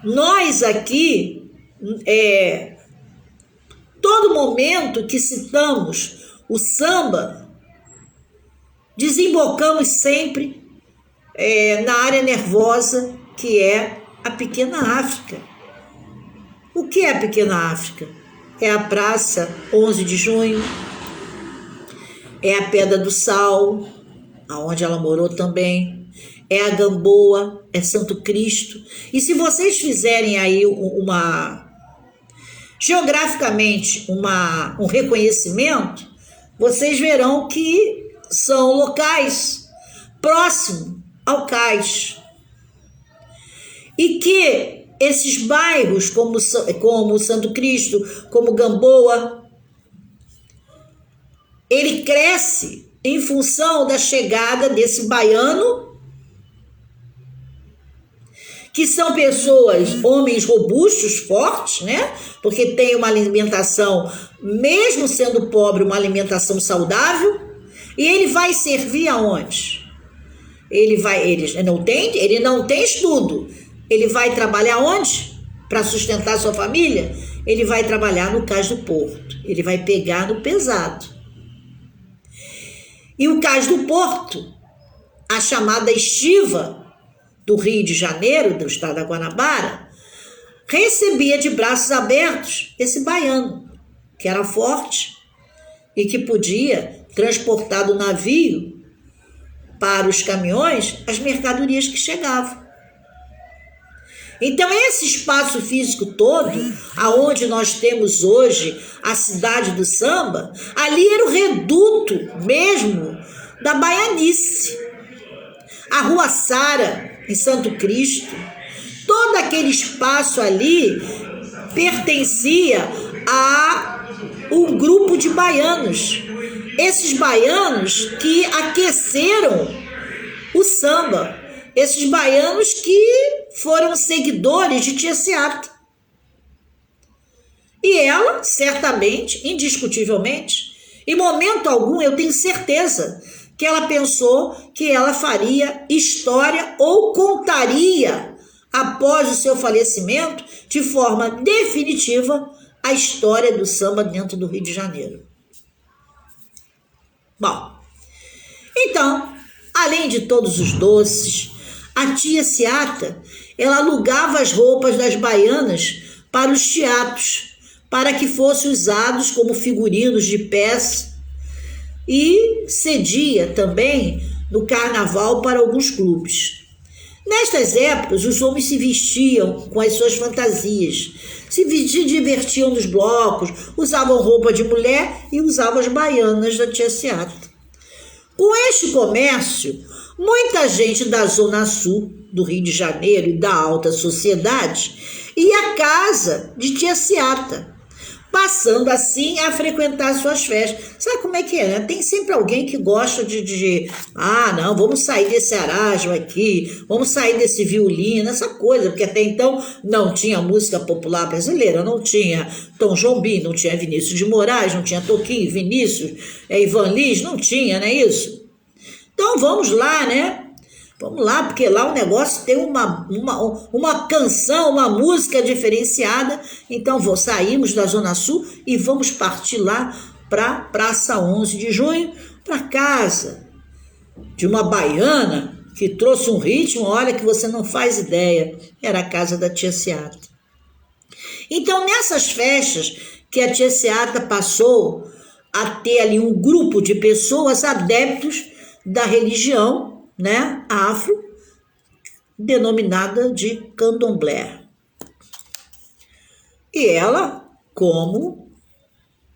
Nós aqui, todo momento que citamos o samba, desembocamos sempre na área nervosa, que é a Pequena África. O que é a Pequena África? É a Praça 11 de Junho, é a Pedra do Sal, aonde ela morou também, é a Gamboa, é Santo Cristo. E se vocês fizerem aí geograficamente um reconhecimento, vocês verão que são locais próximos ao cais. E que esses bairros, como Santo Cristo, como Gamboa, ele cresce em função da chegada desse baiano, que são pessoas, homens robustos, fortes, né? Porque tem uma alimentação, mesmo sendo pobre, uma alimentação saudável. E ele vai servir aonde? Ele não tem estudo. Ele vai trabalhar onde? Para sustentar sua família? Ele vai trabalhar no Cais do Porto. Ele vai pegar no pesado. E o Cais do Porto, a chamada estiva do Rio de Janeiro, do estado da Guanabara, recebia de braços abertos esse baiano, que era forte e que podia transportar do navio para os caminhões as mercadorias que chegavam. Então, esse espaço físico todo, aonde nós temos hoje a cidade do samba, ali era o reduto mesmo da baianice. A Rua Sara, em Santo Cristo, todo aquele espaço ali pertencia a um grupo de baianos. Esses baianos que aqueceram o samba. Esses baianos que foram seguidores de Tia Seata. E ela, certamente, indiscutivelmente, em momento algum, eu tenho certeza que ela pensou que ela faria história ou contaria, após o seu falecimento, de forma definitiva, a história do samba dentro do Rio de Janeiro. Bom, então, além de todos os doces, a Tia Seata, ela alugava as roupas das baianas para os teatros, para que fossem usados como figurinos de peça, e cedia também no carnaval para alguns clubes. Nestas épocas, os homens se vestiam com as suas fantasias, se divertiam nos blocos, usavam roupa de mulher e usavam as baianas da Tia Seata. Com este comércio, muita gente da Zona Sul do Rio de Janeiro e da alta sociedade ia à casa de Tia Seata, passando assim a frequentar suas festas. Sabe como é que é, né? Tem sempre alguém que gosta não, vamos sair desse arranjo aqui, vamos sair desse violino, essa coisa, porque até então não tinha música popular brasileira, não tinha Tom Jobim, não tinha Vinícius de Moraes, não tinha Toquinho, Vinícius, Ivan Lins, não tinha, não é isso? Então vamos lá, né? Vamos lá, porque lá o negócio tem uma canção, uma música diferenciada. Então saímos da Zona Sul e vamos partir lá para Praça 11 de Junho, para casa de uma baiana que trouxe um ritmo, olha, que você não faz ideia. Era a casa da Tia Seata. Então, nessas festas que a Tia Seata passou a ter ali um grupo de pessoas adeptos da religião, né, afro, denominada de candomblé. E ela, como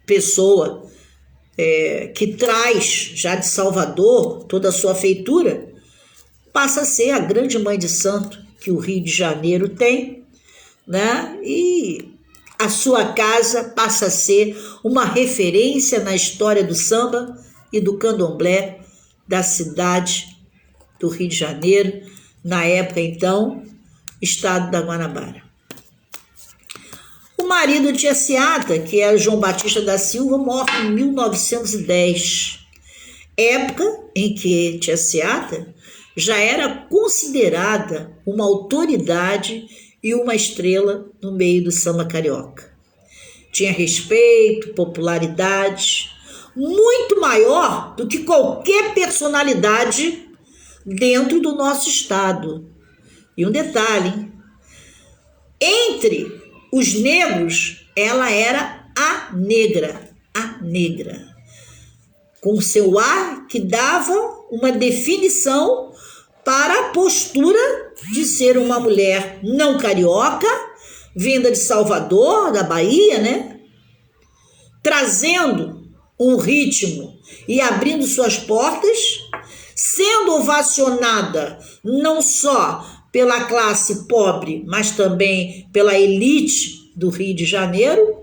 pessoa que traz já de Salvador toda a sua feitura, passa a ser a grande mãe de santo que o Rio de Janeiro tem, né? E a sua casa passa a ser uma referência na história do samba e do candomblé da cidade do Rio de Janeiro, na época, então, estado da Guanabara. O marido de Tia Seata, que era João Batista da Silva, morre em 1910, época em que Tia Seata já era considerada uma autoridade e uma estrela no meio do samba carioca. Tinha respeito, popularidade, muito maior do que qualquer personalidade dentro do nosso estado. E um detalhe, hein? Entre os negros, ela era a negra, com seu ar que dava uma definição para a postura de ser uma mulher não carioca, vinda de Salvador, da Bahia, né? Trazendo um ritmo e abrindo suas portas, sendo ovacionada não só pela classe pobre, mas também pela elite do Rio de Janeiro.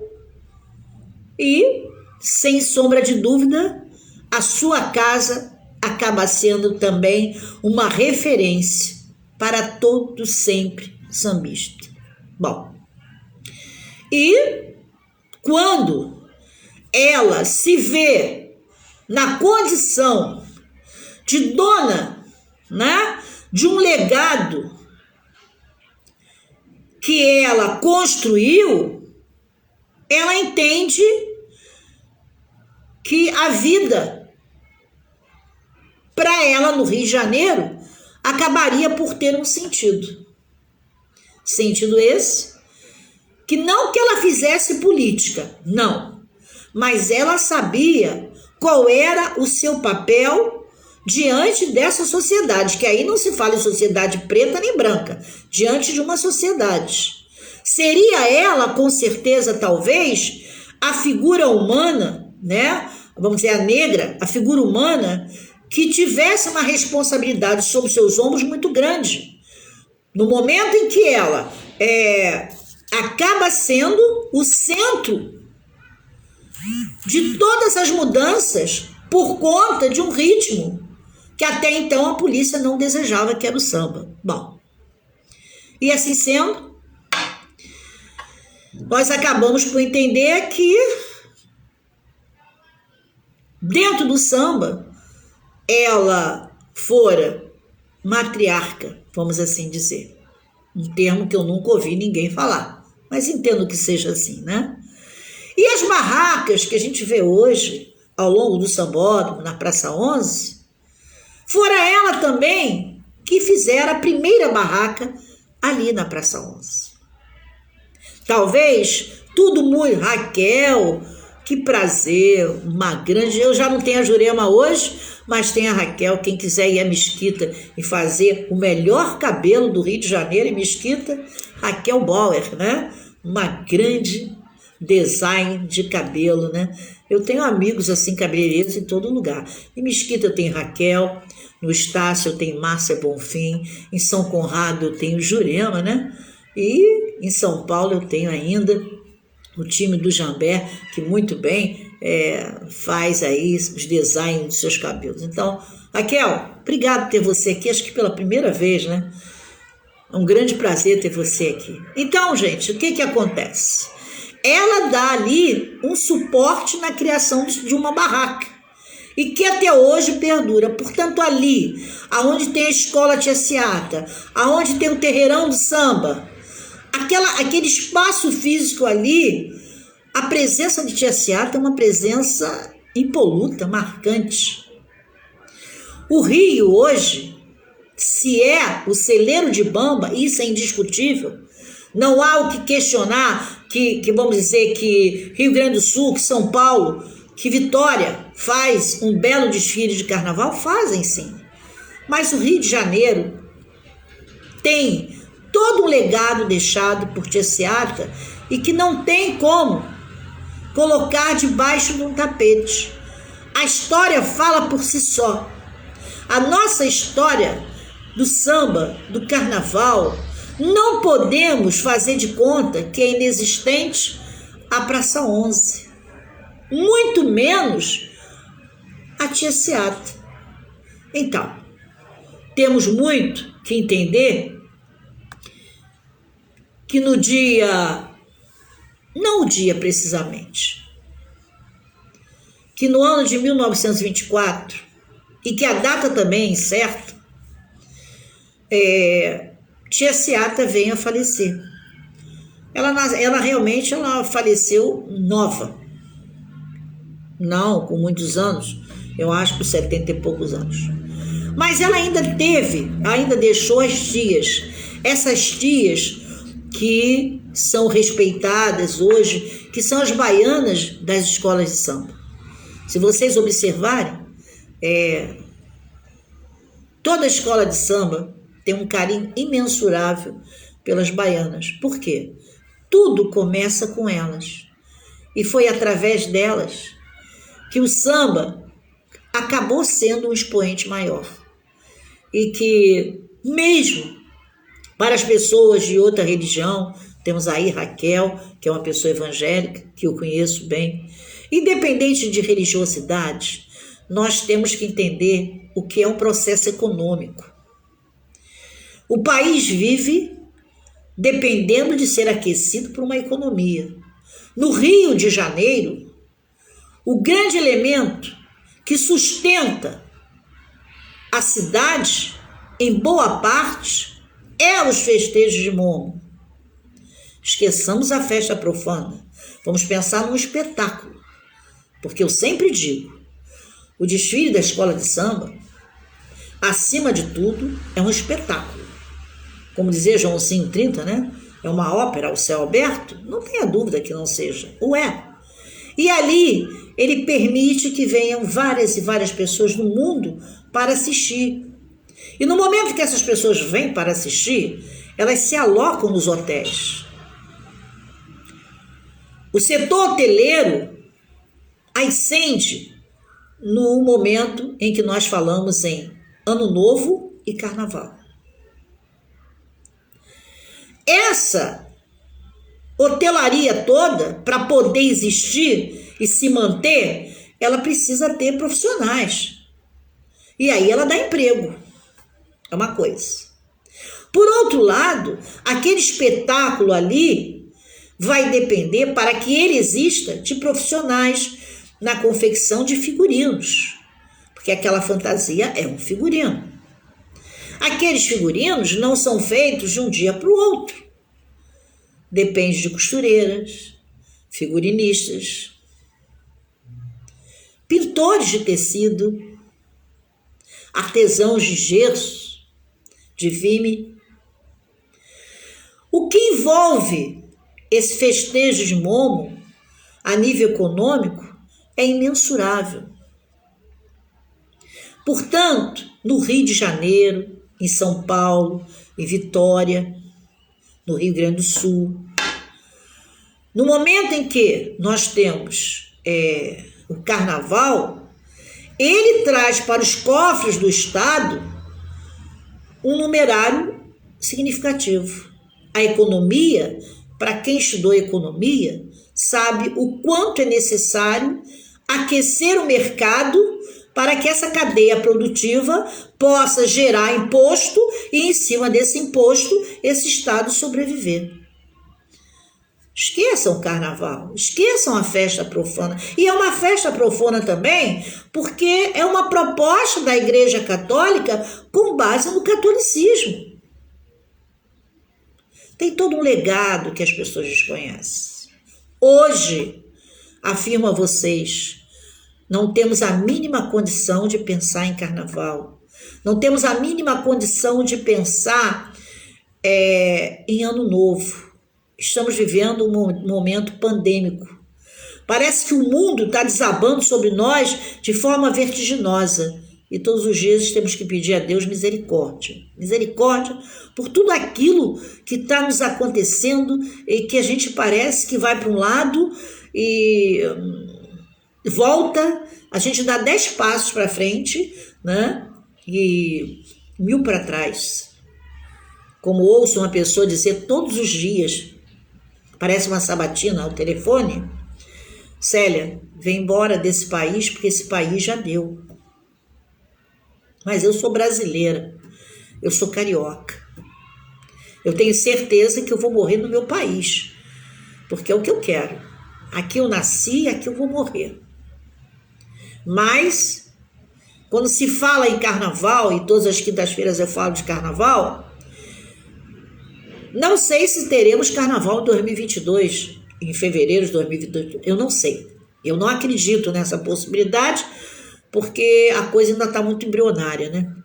E, sem sombra de dúvida, a sua casa acaba sendo também uma referência para todo sempre sambista. Bom, e quando ela se vê na condição de dona, né, de um legado que ela construiu, ela entende que a vida para ela no Rio de Janeiro acabaria por ter um sentido. Sentido esse que não que ela fizesse política, não, mas ela sabia qual era o seu papel diante dessa sociedade, que aí não se fala em sociedade preta nem branca, diante de uma sociedade. Seria ela, com certeza, talvez, a figura humana, né? Vamos dizer, a negra, a figura humana, que tivesse uma responsabilidade sobre seus ombros muito grande. No momento em que ela acaba sendo o centro de todas as mudanças por conta de um ritmo que até então a polícia não desejava, que era o samba. Bom, e assim sendo, nós acabamos por entender que dentro do samba ela fora matriarca, vamos assim dizer. Um termo que eu nunca ouvi ninguém falar, mas entendo que seja assim, né? E as barracas que a gente vê hoje ao longo do sambódromo, na Praça 11, fora ela também que fizera a primeira barraca ali na Praça 11. Talvez tudo muito... Raquel, que prazer, uma grande... Eu já não tenho a Jurema hoje, mas tem a Raquel. Quem quiser ir à Mesquita e fazer o melhor cabelo do Rio de Janeiro em Mesquita, Raquel Bauer, né? Uma grande design de cabelo, né? Eu tenho amigos assim, cabeleireiros em todo lugar. Em Mesquita eu tenho Raquel, no Estácio eu tenho Márcia Bonfim, em São Conrado eu tenho Jurema, né? E em São Paulo eu tenho ainda o time do Jambé, que muito bem faz aí os designs dos seus cabelos. Então, Raquel, obrigado por ter você aqui, acho que pela primeira vez, né? É um grande prazer ter você aqui. Então, gente, o que acontece? Ela dá ali um suporte na criação de uma barraca e que até hoje perdura. Portanto, ali, aonde tem a escola Tia Seata, aonde tem o terreirão do samba, aquele espaço físico ali, a presença de Tia Seata é uma presença impoluta, marcante. O Rio hoje, se é o celeiro de bamba, isso é indiscutível. Não há o que questionar que vamos dizer que Rio Grande do Sul, que São Paulo, que Vitória faz um belo desfile de carnaval, fazem sim. Mas o Rio de Janeiro tem todo um legado deixado por Tia Seata e que não tem como colocar debaixo de um tapete. A história fala por si só. A nossa história do samba, do carnaval, não podemos fazer de conta que é inexistente a Praça 11. Muito menos a Tia Seata. Então, temos muito que entender que no dia, não o dia precisamente, que no ano de 1924, e que a data também é incerta, Tia Seata veio a falecer. Ela realmente faleceu nova. Não com muitos anos, eu acho que 70 e poucos anos. Mas ela ainda deixou as tias, essas tias que são respeitadas hoje, que são as baianas das escolas de samba. Se vocês observarem, toda escola de samba tem um carinho imensurável pelas baianas. Por quê? Tudo começa com elas. E foi através delas que o samba acabou sendo um expoente maior. E que, mesmo para as pessoas de outra religião, temos aí Raquel, que é uma pessoa evangélica, que eu conheço bem, independente de religiosidade, nós temos que entender o que é um processo econômico. O país vive dependendo de ser aquecido por uma economia. No Rio de Janeiro, o grande elemento que sustenta a cidade, em boa parte, é os festejos de Momo. Esqueçamos a festa profana. Vamos pensar num espetáculo. Porque eu sempre digo, o desfile da escola de samba, acima de tudo, é um espetáculo. Como dizia Joãozinho 30, né? É uma ópera ao céu aberto? Não tenha dúvida que não seja. O é. E ali, ele permite que venham várias e várias pessoas do mundo para assistir. E no momento que essas pessoas vêm para assistir, elas se alocam nos hotéis. O setor hoteleiro ascende no momento em que nós falamos em Ano Novo e Carnaval. Essa hotelaria toda, para poder existir e se manter, ela precisa ter profissionais. E aí ela dá emprego. É uma coisa. Por outro lado, aquele espetáculo ali vai depender, para que ele exista, de profissionais na confecção de figurinos. Porque aquela fantasia é um figurino. Aqueles figurinos não são feitos de um dia para o outro. Depende de costureiras, figurinistas, pintores de tecido, artesãos de gesso, de vime. O que envolve esse festejo de Momo, a nível econômico, é imensurável. Portanto, no Rio de Janeiro, em São Paulo, em Vitória, no Rio Grande do Sul, no momento em que nós temos o Carnaval, ele traz para os cofres do Estado um numerário significativo. A economia, para quem estudou economia, sabe o quanto é necessário aquecer o mercado para que essa cadeia produtiva possa gerar imposto e, em cima desse imposto, esse Estado sobreviver. Esqueçam o Carnaval, esqueçam a festa profana. E é uma festa profana também porque é uma proposta da Igreja Católica com base no catolicismo. Tem todo um legado que as pessoas desconhecem. Hoje, afirmo a vocês, não temos a mínima condição de pensar em Carnaval. Não temos a mínima condição de pensar em Ano Novo. Estamos vivendo um momento pandêmico. Parece que o mundo está desabando sobre nós de forma vertiginosa. E todos os dias temos que pedir a Deus misericórdia. Misericórdia por tudo aquilo que está nos acontecendo e que a gente parece que vai para um lado e volta, a gente dá 10 passos para frente, né? E 1000 para trás. Como ouço uma pessoa dizer todos os dias, parece uma sabatina ao telefone: Célia, vem embora desse país porque esse país já deu. Mas eu sou brasileira. Eu sou carioca. Eu tenho certeza que eu vou morrer no meu país, porque é o que eu quero. Aqui eu nasci e aqui eu vou morrer. Mas, quando se fala em carnaval, e todas as quintas-feiras eu falo de carnaval, não sei se teremos carnaval em 2022, em fevereiro de 2022, eu não sei. Eu não acredito nessa possibilidade, porque a coisa ainda está muito embrionária, né?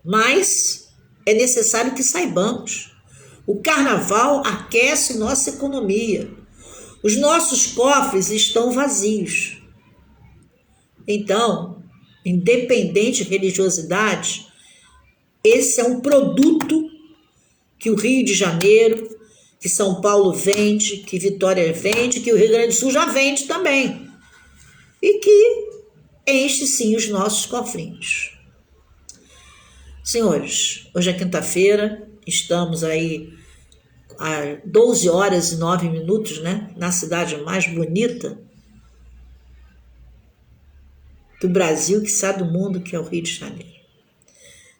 Mas é necessário que saibamos. O carnaval aquece nossa economia. Os nossos cofres estão vazios. Então, independente de religiosidade, esse é um produto que o Rio de Janeiro, que São Paulo vende, que Vitória vende, que o Rio Grande do Sul já vende também. E que enche sim os nossos cofrinhos. Senhores, hoje é quinta-feira, estamos aí às 12 horas e 9 minutos, né? Na cidade mais bonita do Brasil, quiçá do mundo, que é o Rio de Janeiro.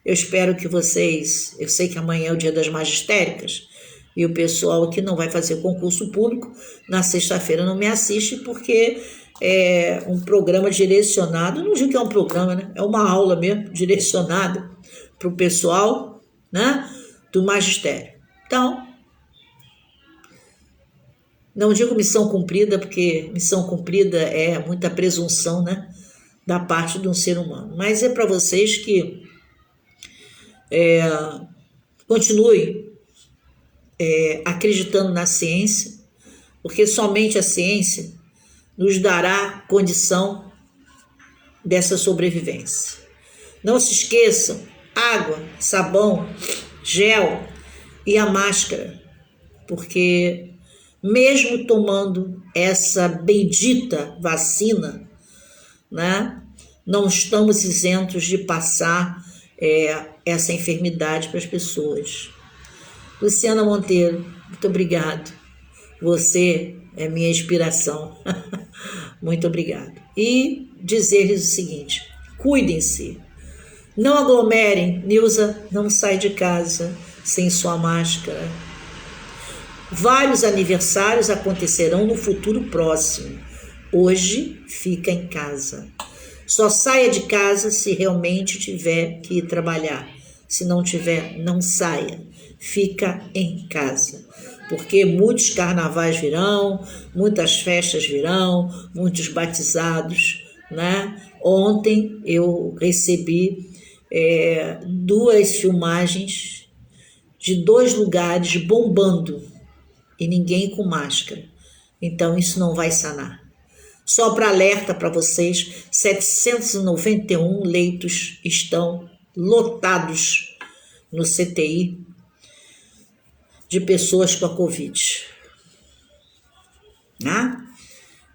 Eu espero que vocês, eu sei que amanhã é o dia das magistéricas, e o pessoal aqui não vai fazer concurso público, na sexta-feira não me assiste, porque é um programa direcionado, não digo que é um programa, né? É uma aula mesmo, direcionada para o pessoal, né, do magistério. Então, não digo missão cumprida, porque missão cumprida é muita presunção, né, da parte de um ser humano. Mas é para vocês que continue acreditando na ciência, porque somente a ciência nos dará condição dessa sobrevivência. Não se esqueçam, água, sabão, gel e a máscara, porque mesmo tomando essa bendita vacina, né, não estamos isentos de passar essa enfermidade para as pessoas. Luciana Monteiro, muito obrigado. Você é minha inspiração. Muito obrigado. E dizer-lhes o seguinte: cuidem-se. Não aglomerem. Nilza, não sai de casa sem sua máscara. Vários aniversários acontecerão no futuro próximo. Hoje, fica em casa. Só saia de casa se realmente tiver que ir trabalhar. Se não tiver, não saia. Fica em casa. Porque muitos carnavais virão, muitas festas virão, muitos batizados, né? Ontem eu recebi 2 filmagens de 2 lugares bombando e ninguém com máscara. Então isso não vai sanar. Só para alerta para vocês, 791 leitos estão lotados no CTI de pessoas com a Covid. Né?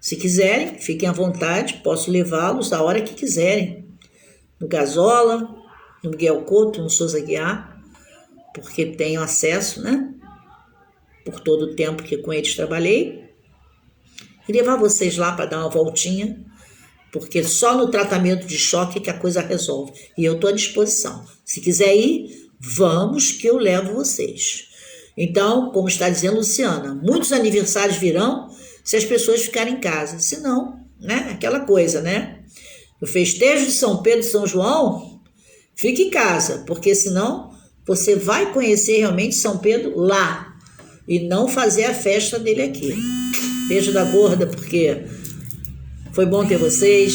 Se quiserem, fiquem à vontade, posso levá-los a hora que quiserem. No Gazola, no Miguel Couto, no Souza Guiar, porque tenho acesso, né? Por todo o tempo que com eles trabalhei. E levar vocês lá para dar uma voltinha, porque só no tratamento de choque que a coisa resolve. E eu estou à disposição. Se quiser ir, vamos que eu levo vocês. Então, como está dizendo Luciana, muitos aniversários virão se as pessoas ficarem em casa. Se não, né? Aquela coisa, né? O festejo de São Pedro e São João, fique em casa, porque senão você vai conhecer realmente São Pedro lá e não fazer a festa dele aqui. Beijo da gorda, porque foi bom ter vocês.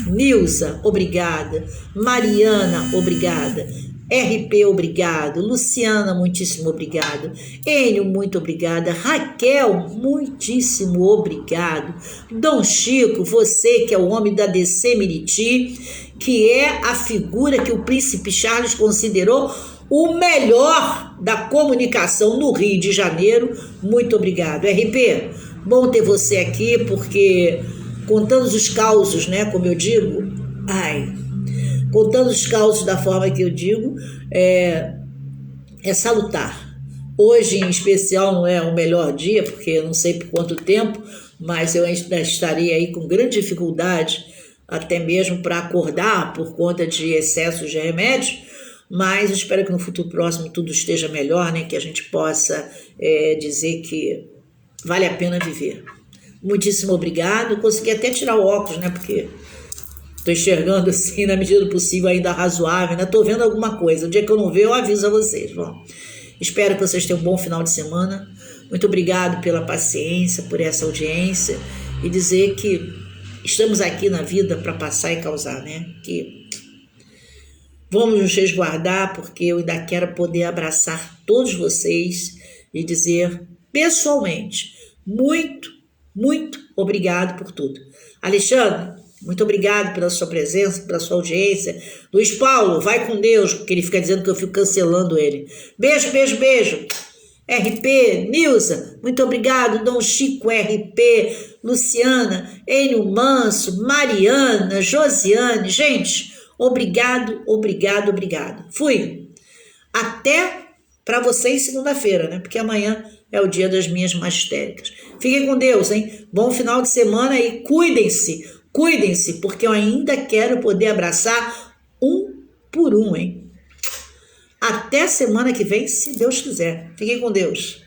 Nilza, obrigada. Mariana, obrigada. RP, obrigado. Luciana, muitíssimo obrigado. Enio, muito obrigada. Raquel, muitíssimo obrigado. Dom Chico, você que é o homem da DC Miriti, que é a figura que o príncipe Charles considerou o melhor da comunicação no Rio de Janeiro, muito obrigado. RP, bom ter você aqui, porque contando os causos, né, como eu digo, contando os causos da forma que eu digo, é salutar. Hoje, em especial, não é o melhor dia, porque eu não sei por quanto tempo, mas eu ainda estarei aí com grande dificuldade, até mesmo para acordar por conta de excesso de remédio, mas eu espero que no futuro próximo tudo esteja melhor, né? Que a gente possa dizer que vale a pena viver. Muitíssimo obrigado. Consegui até tirar o óculos, né? Porque estou enxergando assim, na medida do possível, ainda razoável, ainda estou vendo alguma coisa. O dia que eu não ver, eu aviso a vocês. Bom, espero que vocês tenham um bom final de semana. Muito obrigado pela paciência, por essa audiência, e dizer que estamos aqui na vida para passar e causar, né? Que vamos nos resguardar, porque eu ainda quero poder abraçar todos vocês e dizer pessoalmente, muito, muito obrigado por tudo. Alexandre, muito obrigado pela sua presença, pela sua audiência. Luiz Paulo, vai com Deus, porque ele fica dizendo que eu fico cancelando ele. Beijo, beijo, beijo. RP, Nilza, muito obrigado. Dom Chico RP, Luciana, Enio Manso, Mariana, Josiane. Gente, obrigado, obrigado, obrigado. Fui. Até para vocês segunda-feira, né? Porque amanhã é o dia das minhas mastéricas. Fiquem com Deus, hein? Bom final de semana e cuidem-se. Cuidem-se, porque eu ainda quero poder abraçar um por um, hein? Até semana que vem, se Deus quiser. Fiquem com Deus.